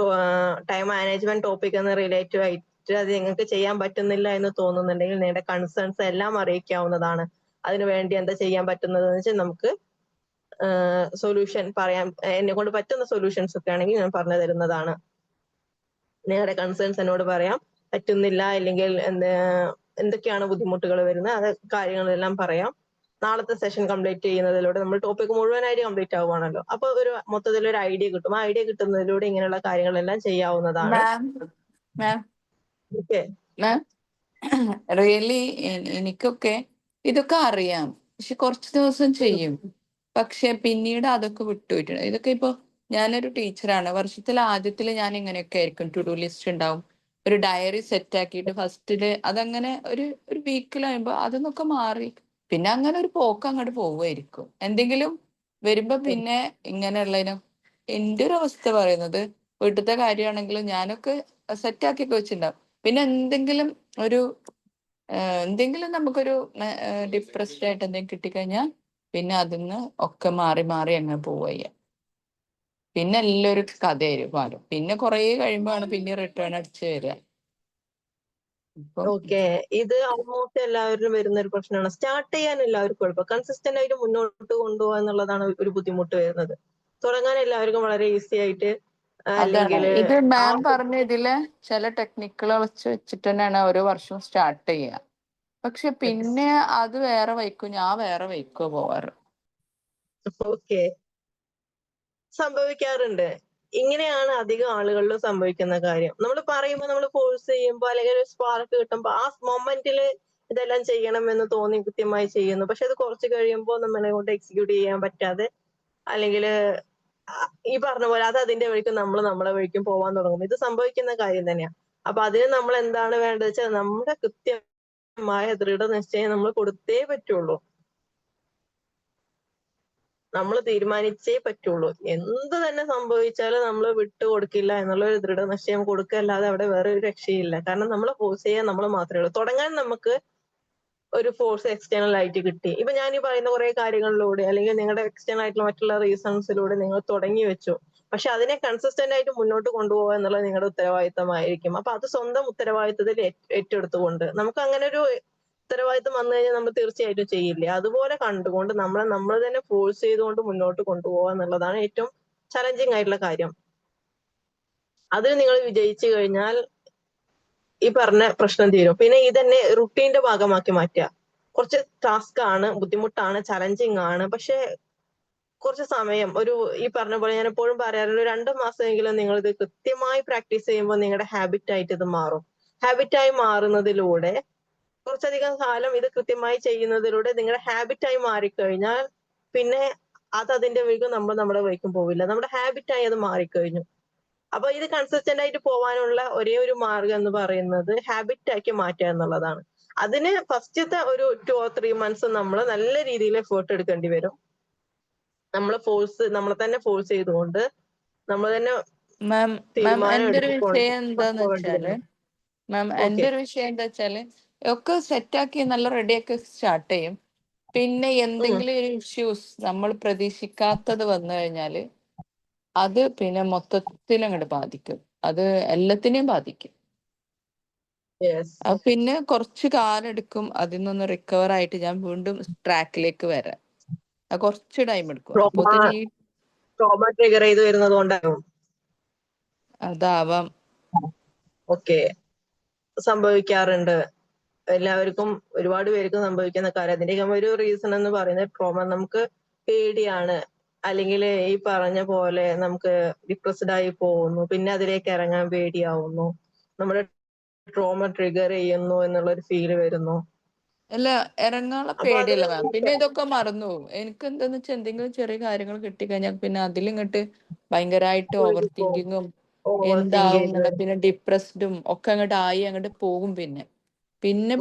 Speaker 1: ടൈം മാനേജ്മെന്റ് ടോപ്പിക് എന്ന റിലേറ്റീവ് ആയിട്ട് അത് നിങ്ങൾക്ക് ചെയ്യാൻ പറ്റുന്നില്ല എന്ന് തോന്നുന്നുണ്ടെങ്കിൽ നിങ്ങളുടെ കൺസേൺസ് എല്ലാം അറിയിക്കാവുന്നതാണ്. അതിനുവേണ്ടി എന്താ ചെയ്യാൻ പറ്റുന്നത് വെച്ചാൽ നമുക്ക് സൊല്യൂഷൻ പറയാൻ, എന്നെ കൊണ്ട് പറ്റുന്ന സൊല്യൂഷൻസ് ഒക്കെ ആണെങ്കിൽ ഞാൻ പറഞ്ഞു തരുന്നതാണ്. നിങ്ങളുടെ കൺസേൺസ് എന്നോട് പറയാം. പറ്റുന്നില്ല അല്ലെങ്കിൽ എന്തൊക്കെയാണ് ബുദ്ധിമുട്ടുകൾ വരുന്നത്, അത് കാര്യങ്ങളെല്ലാം പറയാം. നാളത്തെ സെഷൻ കംപ്ലീറ്റ് ചെയ്യുന്നതിലൂടെ നമ്മൾ ടോപ്പിക് മുഴുവനായിട്ട് കംപ്ലീറ്റ് ആവുകയാണല്ലോ. അപ്പൊ ഒരു മൊത്തത്തിൽ ഒരു ഐഡിയ കിട്ടും. ആ ഐഡിയ കിട്ടുന്നതിലൂടെ ഇങ്ങനെയുള്ള കാര്യങ്ങളെല്ലാം ചെയ്യാവുന്നതാണ്. ഓക്കെ
Speaker 6: മാം, റിയലി എനിക്കൊക്കെ ഇതൊക്കെ അറിയാം, പക്ഷെ കുറച്ച് ദിവസം ചെയ്യും, പക്ഷെ പിന്നീട് അതൊക്കെ വിട്ടുപോയിട്ടുണ്ട്. ഇതൊക്കെ ഇപ്പൊ ഞാനൊരു ടീച്ചറാണ്. വർഷത്തിലെ ആദ്യത്തിൽ ഞാൻ ഇങ്ങനെയൊക്കെ ആയിരിക്കും, ടു ഡു ലിസ്റ്റ് ഉണ്ടാവും, ഒരു ഡയറി സെറ്റ് ആക്കിയിട്ട് ഫസ്റ്റില് അതങ്ങനെ ഒരു വീക്കിലാകുമ്പോ അതൊന്നൊക്കെ മാറി പിന്നെ അങ്ങനെ ഒരു പോക്ക് അങ്ങോട്ട് പോവുമായിരിക്കും. എന്തെങ്കിലും വരുമ്പോ പിന്നെ ഇങ്ങനെയുള്ളതിനും എൻ്റെ ഒരു അവസ്ഥ പറയുന്നത്, വീട്ടിലത്തെ കാര്യമാണെങ്കിലും ഞാനൊക്കെ സെറ്റാക്കിയൊക്കെ വെച്ചിട്ടുണ്ടാവും. പിന്നെ എന്തെങ്കിലും നമുക്കൊരു ഡിപ്രസ്ഡ് ആയിട്ട് എന്തെങ്കിലും കിട്ടിക്കഴിഞ്ഞാൽ പിന്നെ അതിന്ന് ഒക്കെ മാറി മാറി അങ്ങ് പോവുക. പിന്നെ എല്ലാവരും കഥയായിരിക്കും മാറും. പിന്നെ കുറെ കഴിയുമ്പോഴാണ് പിന്നെ റിട്ടേൺ അടിച്ച് വരിക.
Speaker 1: ഓക്കെ, ഇത് ഓൾമോസ്റ്റ് എല്ലാവരും വരുന്ന ഒരു പ്രശ്നമാണ്. സ്റ്റാർട്ട് ചെയ്യാൻ എല്ലാവർക്കും എളുപ്പം, കൺസിസ്റ്റന്റ് ആയിട്ട് മുന്നോട്ട് കൊണ്ടുപോകുക എന്നുള്ളതാണ് ഒരു ബുദ്ധിമുട്ട് വരുന്നത്. തുടങ്ങാൻ എല്ലാവർക്കും വളരെ ഈസി ആയിട്ട്, അല്ലെങ്കിൽ
Speaker 6: ഇത് മാം പറഞ്ഞ ഇതില് ചില ടെക്നിക്കുകൾ വെച്ചിട്ട് തന്നെയാണ് ഓരോ വർഷവും സ്റ്റാർട്ട് ചെയ്യുക. പക്ഷെ പിന്നെ അത് വേറെ വയ്ക്കും, ഞാൻ വേറെ വയ്ക്കോ പോവാറ്.
Speaker 1: ഓക്കെ, സംഭവിക്കാറുണ്ട്. ഇങ്ങനെയാണ് അധികം ആളുകളിലും സംഭവിക്കുന്ന കാര്യം. നമ്മൾ പറയുമ്പോൾ, നമ്മൾ ഫോഴ്സ് ചെയ്യുമ്പോൾ അല്ലെങ്കിൽ ഒരു സ്പാർക്ക് കിട്ടുമ്പോൾ ആ മൊമെന്റിൽ ഇതെല്ലാം ചെയ്യണം എന്ന് തോന്നി കൃത്യമായി ചെയ്യുന്നു. പക്ഷെ അത് കുറച്ച് കഴിയുമ്പോൾ നമ്മളെ കൊണ്ട് എക്സിക്യൂട്ട് ചെയ്യാൻ പറ്റാതെ, അല്ലെങ്കിൽ ഈ പറഞ്ഞ പോലെ അത് അതിന്റെ വഴിക്കും നമ്മൾ നമ്മളെ വഴിക്കും പോവാൻ തുടങ്ങും. ഇത് സംഭവിക്കുന്ന കാര്യം തന്നെയാണ്. അപ്പൊ അതിന് നമ്മൾ എന്താണ് വേണ്ടത് വെച്ചാൽ നമ്മുടെ കൃത്യമായ ദൃഢനിശ്ചയം നമ്മൾ കൊടുത്തേ പറ്റുള്ളൂ. നമ്മൾ തീരുമാനിച്ചേ പറ്റുള്ളൂ. എന്ത് തന്നെ സംഭവിച്ചാലും നമ്മൾ വിട്ടുകൊടുക്കില്ല എന്നുള്ള ഒരു ദൃഢനിശ്ചയം കൊടുക്കല്ലാതെ അവിടെ വേറെ ഒരു രക്ഷയില്ല. കാരണം നമ്മളെ ഫോഴ്സ് ചെയ്യാൻ നമ്മൾ മാത്രമേ ഉള്ളൂ. തുടങ്ങാൻ നമുക്ക് ഒരു ഫോഴ്സ് എക്സ്റ്റേണൽ ആയിട്ട് കിട്ടി. ഇപ്പൊ ഞാൻ ഈ പറയുന്ന കുറെ കാര്യങ്ങളിലൂടെ അല്ലെങ്കിൽ നിങ്ങളുടെ എക്സ്റ്റേണൽ ആയിട്ടുള്ള മറ്റുള്ള റീസൺസിലൂടെ നിങ്ങൾ തുടങ്ങി വെച്ചു. പക്ഷെ അതിനെ കൺസിസ്റ്റന്റ് ആയിട്ട് മുന്നോട്ട് കൊണ്ടുപോകുക എന്നുള്ളത് നിങ്ങളുടെ ഉത്തരവാദിത്തമായിരിക്കും. അപ്പൊ അത് സ്വന്തം ഉത്തരവാദിത്തത്തിൽ ഏറ്റെടുത്തുകൊണ്ട്, നമുക്ക് അങ്ങനെ ഒരു ഉത്തരവാദിത്തം വന്നു കഴിഞ്ഞാൽ നമ്മൾ തീർച്ചയായിട്ടും ചെയ്യില്ലേ. അതുപോലെ കണ്ടുകൊണ്ട് നമ്മൾ തന്നെ ഫോഴ്സ് ചെയ്തുകൊണ്ട് മുന്നോട്ട് കൊണ്ടുപോകുക എന്നുള്ളതാണ് ഏറ്റവും ചലഞ്ചിങ് ആയിട്ടുള്ള കാര്യം. അതിൽ നിങ്ങൾ വിജയിച്ചു കഴിഞ്ഞാൽ ഈ പറഞ്ഞ പ്രശ്നം തീരും. പിന്നെ ഇതന്നെ റുട്ടീന്റെ ഭാഗമാക്കി മാറ്റുക. കുറച്ച് ടാസ്ക് ആണ്, ബുദ്ധിമുട്ടാണ്, ചലഞ്ചിങ് ആണ്. പക്ഷെ കുറച്ച് സമയം, ഈ പറഞ്ഞ പോലെ ഞാൻ എപ്പോഴും പറയാറുള്ള 2 മാസമെങ്കിലും നിങ്ങൾ ഇത് കൃത്യമായി പ്രാക്ടീസ് ചെയ്യുമ്പോൾ നിങ്ങളുടെ ഹാബിറ്റ് ആയിട്ട് ഇത് മാറും. ഹാബിറ്റായി മാറുന്നതിലൂടെ കുറച്ചധികം കാലം ഇത് കൃത്യമായി ചെയ്യുന്നതിലൂടെ നിങ്ങളുടെ ഹാബിറ്റായി മാറിക്കഴിഞ്ഞാൽ പിന്നെ അത് അതിന്റെ വഴിക്കും നമ്മൾ നമ്മുടെ വഴിക്കും പോവില്ല. നമ്മുടെ ഹാബിറ്റായി അത് മാറിക്കഴിഞ്ഞു. അപ്പൊ ഇത് കൺസിസ്റ്റന്റ് ആയിട്ട് പോവാനുള്ള ഒരേ ഒരു മാർഗം എന്ന് പറയുന്നത് ഹാബിറ്റ് ആക്കി മാറ്റുക എന്നുള്ളതാണ്. അതിന് ഫസ്റ്റത്തെ ഒരു 2 or 3 months നമ്മൾ നല്ല രീതിയിൽ എഫേർട്ട് എടുക്കേണ്ടി വരും. നമ്മളെ തന്നെ ഫോഴ്സ് ചെയ്തുകൊണ്ട് നമ്മൾ തന്നെ
Speaker 6: മാം
Speaker 1: തീരുമാനം
Speaker 6: എൻ്റെ ഒരു
Speaker 1: എടുത്തിക്കൊണ്ട്
Speaker 6: വിഷയം എന്താന്ന് വെച്ചാല് എൻ്റെ ഒരു വിഷയം എന്താ വെച്ചാല് ഒക്കെ സെറ്റാക്കി നല്ല റെഡിയാക്കി സ്റ്റാർട്ട് ചെയ്യും. പിന്നെ എന്തെങ്കിലും ഒരു ഇഷ്യൂസ് നമ്മൾ പ്രതീക്ഷിക്കാത്തത് വന്നു കഴിഞ്ഞാല് അത് പിന്നെ മൊത്തത്തിൽ അങ്ങോട്ട് ബാധിക്കും. അത് എല്ലാത്തിനെയും ബാധിക്കും. അത് പിന്നെ കുറച്ച് കാലം എടുക്കും അതിൽ നിന്ന് റിക്കവർ ആയിട്ട് ഞാൻ വീണ്ടും ട്രാക്കിലേക്ക് വരാൻ. അത് കുറച്ച് ടൈം എടുക്കും. അപ്പൊ
Speaker 1: ട്രോമ ട്രിഗർ ചെയ്ത് വരുന്നത് കൊണ്ടാകും.
Speaker 6: അതാവാം.
Speaker 1: ഓക്കെ, സംഭവിക്കാറുണ്ട്. എല്ലാവർക്കും ഒരുപാട് പേർക്ക് സംഭവിക്കുന്ന കാര്യം. അതിന്റെ ഒരു റീസൺ എന്ന് പറയുന്നത് ട്രോമ. നമുക്ക് പേടിയാണ്, അല്ലെങ്കിൽ ഈ പറഞ്ഞ പോലെ നമുക്ക് ഡിപ്രസ്ഡ് ആയി പോകുന്നു, പിന്നെ അതിലേക്ക് ഇറങ്ങാൻ പേടിയാവുന്നു, നമ്മുടെ ട്രോമ ട്രിഗർ ചെയ്യുന്നു എന്നുള്ളൊരു ഫീല് വരുന്നു.
Speaker 6: അല്ല, ഇറങ്ങാനുള്ള പേടിയല്ല മാം. പിന്നെ ഇതൊക്കെ മറന്നു പോകും. എനിക്ക് എന്താന്ന് വെച്ചാൽ എന്തെങ്കിലും ചെറിയ കാര്യങ്ങൾ കിട്ടിക്കഴിഞ്ഞാൽ പിന്നെ അതിലിങ്ങോട്ട് ഭയങ്കരമായിട്ട് ഓവർ തിങ്കിങ്ങും എന്താവും പിന്നെ ഡിപ്രസ്ഡും ഒക്കെ അങ്ങോട്ട് പോകും. പിന്നെ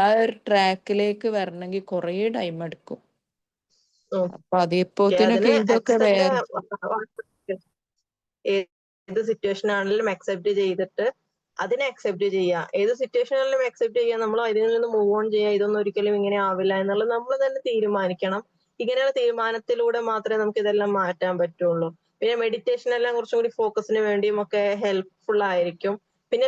Speaker 6: ആ ഒരു ട്രാക്കിലേക്ക് വരണമെങ്കിൽ കുറേ ടൈം എടുക്കും. അപ്പൊ അതിപ്പോത്തിനൊക്കെ ഇതൊക്കെ വേറെ
Speaker 1: ഏത് സിറ്റുവേഷൻ ആണെങ്കിലും അക്സെപ്റ്റ് ചെയ്തിട്ട് അതിനെ അക്സെപ്റ്റ് ചെയ്യുക. ഏത് സിറ്റുവേഷനിലും അക്സെപ്റ്റ് ചെയ്യുക, നമ്മൾ അതിൽ നിന്ന് മൂവ് ഓൺ ചെയ്യുക. ഇതൊന്നും ഒരിക്കലും ഇങ്ങനെ ആവില്ല എന്നുള്ളത് നമ്മൾ തന്നെ തീരുമാനിക്കണം. ഇങ്ങനെയുള്ള തീരുമാനത്തിലൂടെ മാത്രമേ നമുക്ക് ഇതെല്ലാം മാറ്റാൻ പറ്റുള്ളൂ. പിന്നെ മെഡിറ്റേഷൻ എല്ലാം കുറച്ചും കൂടി ഫോക്കസിന് വേണ്ടിയും ഒക്കെ ഹെൽപ്ഫുൾ ആയിരിക്കും. പിന്നെ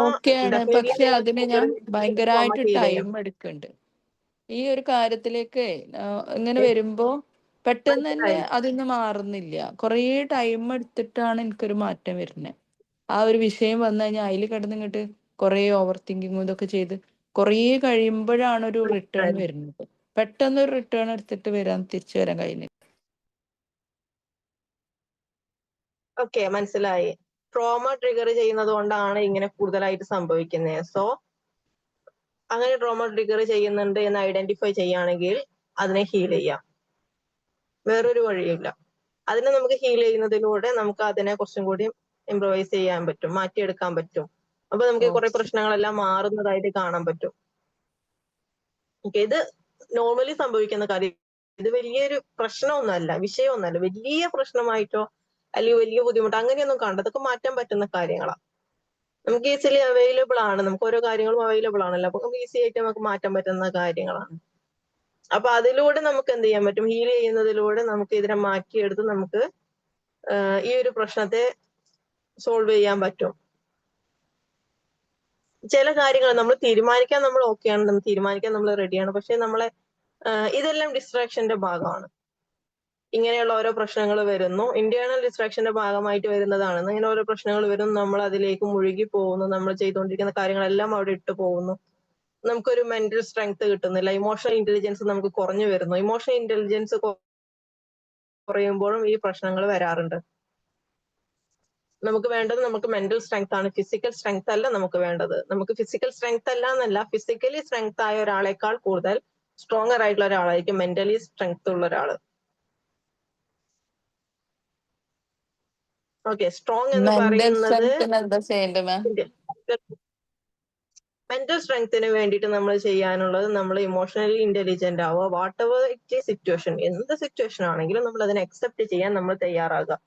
Speaker 6: ഓക്കെയാണ്, പക്ഷെ അതിന് ഞാൻ ഭയങ്കരമായിട്ട് ടൈം എടുക്കുന്നുണ്ട്. ഈ ഒരു കാര്യത്തിലേക്ക് ഇങ്ങനെ വരുമ്പോ പെട്ടെന്ന് തന്നെ അതിന്ന് മാറുന്നില്ല. കുറേ ടൈം എടുത്തിട്ടാണ് എനിക്കൊരു മാറ്റം വരുന്നത്. ആ ഒരു വിഷയം വന്നു കഴിഞ്ഞാൽ അതിൽ കിടന്നിങ്ങോട്ട് കുറേ ഓവർ തിങ്കിങ്ങും ഇതൊക്കെ ചെയ്ത് കുറേ കഴിയുമ്പോഴാണ് ഒരു റിട്ടേൺ വരുന്നത്. പെട്ടെന്ന് ഒരു റിട്ടേൺ എടുത്തിട്ട് തിരിച്ചു വരാൻ കഴിയുന്നില്ല.
Speaker 1: ഓക്കെ, മനസ്സിലായി. ട്രോമ ട്രിഗർ ചെയ്യുന്നത് കൊണ്ടാണ് ഇങ്ങനെ കൂടുതലായിട്ട് സംഭവിക്കുന്നത്. സോ അങ്ങനെ ട്രോമ ട്രിഗർ ചെയ്യുന്നുണ്ട് എന്ന് ഐഡന്റിഫൈ ചെയ്യുകയാണെങ്കിൽ അതിനെ ഹീൽ ചെയ്യാം. വേറൊരു വഴിയില്ല. അതിനെ നമുക്ക് ഹീൽ ചെയ്യുന്നതിലൂടെ നമുക്ക് അതിനെ കുറച്ചും കൂടി ഇംപ്രൂവൈസ് ചെയ്യാൻ പറ്റും, മാറ്റിയെടുക്കാൻ പറ്റും. അപ്പൊ നമുക്ക് കുറെ പ്രശ്നങ്ങളെല്ലാം മാറുന്നതായിട്ട് കാണാൻ പറ്റും. ഓക്കെ, ഇത് നോർമലി സംഭവിക്കുന്ന കാര്യം. ഇത് വലിയൊരു പ്രശ്നമൊന്നുമല്ല, വിഷയമൊന്നുമല്ല. വലിയ പ്രശ്നമായിട്ടോ അല്ലെങ്കിൽ വലിയ ബുദ്ധിമുട്ട് അങ്ങനെയൊന്നും കാണണ്ട. അതൊക്കെ മാറ്റാൻ പറ്റുന്ന കാര്യങ്ങളാണ്. നമുക്ക് ഈസിലി അവൈലബിൾ ആണ്. നമുക്ക് ഓരോ കാര്യങ്ങളും അവൈലബിൾ ആണല്ലോ. അപ്പൊ നമുക്ക് ഈസി ആയിട്ട് നമുക്ക് മാറ്റാൻ പറ്റുന്ന കാര്യങ്ങളാണ്. അപ്പൊ അതിലൂടെ നമുക്ക് എന്ത് ചെയ്യാൻ പറ്റും? ഹീൽ ചെയ്യുന്നതിലൂടെ നമുക്ക് ഇതിനെ മാറ്റിയെടുത്ത് നമുക്ക് ഈ ഒരു പ്രശ്നത്തെ സോൾവ് ചെയ്യാൻ പറ്റും. ചില കാര്യങ്ങൾ നമ്മൾ തീരുമാനിക്കാൻ നമ്മൾ ഓക്കെയാണ്, നമ്മൾ തീരുമാനിക്കാൻ നമ്മൾ റെഡിയാണ്. പക്ഷെ നമ്മളെ ഇതെല്ലാം ഡിസ്ട്രാക്ഷന്റെ ഭാഗമാണ്. ഇങ്ങനെയുള്ള ഓരോ പ്രശ്നങ്ങൾ വരുന്നു, ഇന്റേണൽ ഡിസ്ട്രാക്ഷന്റെ ഭാഗമായിട്ട് വരുന്നതാണ്. ഇങ്ങനെ ഓരോ പ്രശ്നങ്ങൾ വരുന്നു, നമ്മൾ അതിലേക്ക് മുഴുകി പോകുന്നു, നമ്മൾ ചെയ്തുകൊണ്ടിരിക്കുന്ന കാര്യങ്ങളെല്ലാം അവിടെ ഇട്ട് പോകുന്നു. നമുക്കൊരു മെന്റൽ സ്ട്രെങ്ത് കിട്ടുന്നില്ല, ഇമോഷണൽ ഇന്റലിജൻസ് നമുക്ക് കുറഞ്ഞു വരുന്നു. ഇമോഷണൽ ഇന്റലിജൻസ് കുറയുമ്പോഴും ഈ പ്രശ്നങ്ങൾ വരാറുണ്ട്. നമുക്ക് വേണ്ടത് നമുക്ക് മെന്റൽ സ്ട്രെങ്ത് ആണ്, ഫിസിക്കൽ സ്ട്രെങ്ത് അല്ല നമുക്ക് വേണ്ടത്. നമുക്ക് ഫിസിക്കൽ സ്ട്രെങ്ത് അല്ല എന്നല്ല, ഫിസിക്കലി സ്ട്രെങ്ത് ആയ ഒരാളെക്കാൾ കൂടുതൽ സ്ട്രോങ്ങർ ആയിട്ടുള്ള ഒരാളായിരിക്കും മെന്റലി സ്ട്രെങ്ത് ഉള്ള ഒരാള്. ഓക്കെ, സ്ട്രോങ് എന്ന് പറയുന്നത് മെന്റൽ സ്ട്രെങ്ത്തിന് വേണ്ടിയിട്ട് നമ്മൾ ചെയ്യാനുള്ളത്, നമ്മൾ ഇമോഷണലി ഇന്റലിജന്റ് ആവുക. വാട്ട് എവർ ഇറ്റ് സിറ്റുവേഷൻ, എന്ത് സിറ്റുവേഷൻ ആണെങ്കിലും നമ്മൾ അതിനെ അക്സെപ്റ്റ് ചെയ്യാൻ നമ്മൾ തയ്യാറാകുക.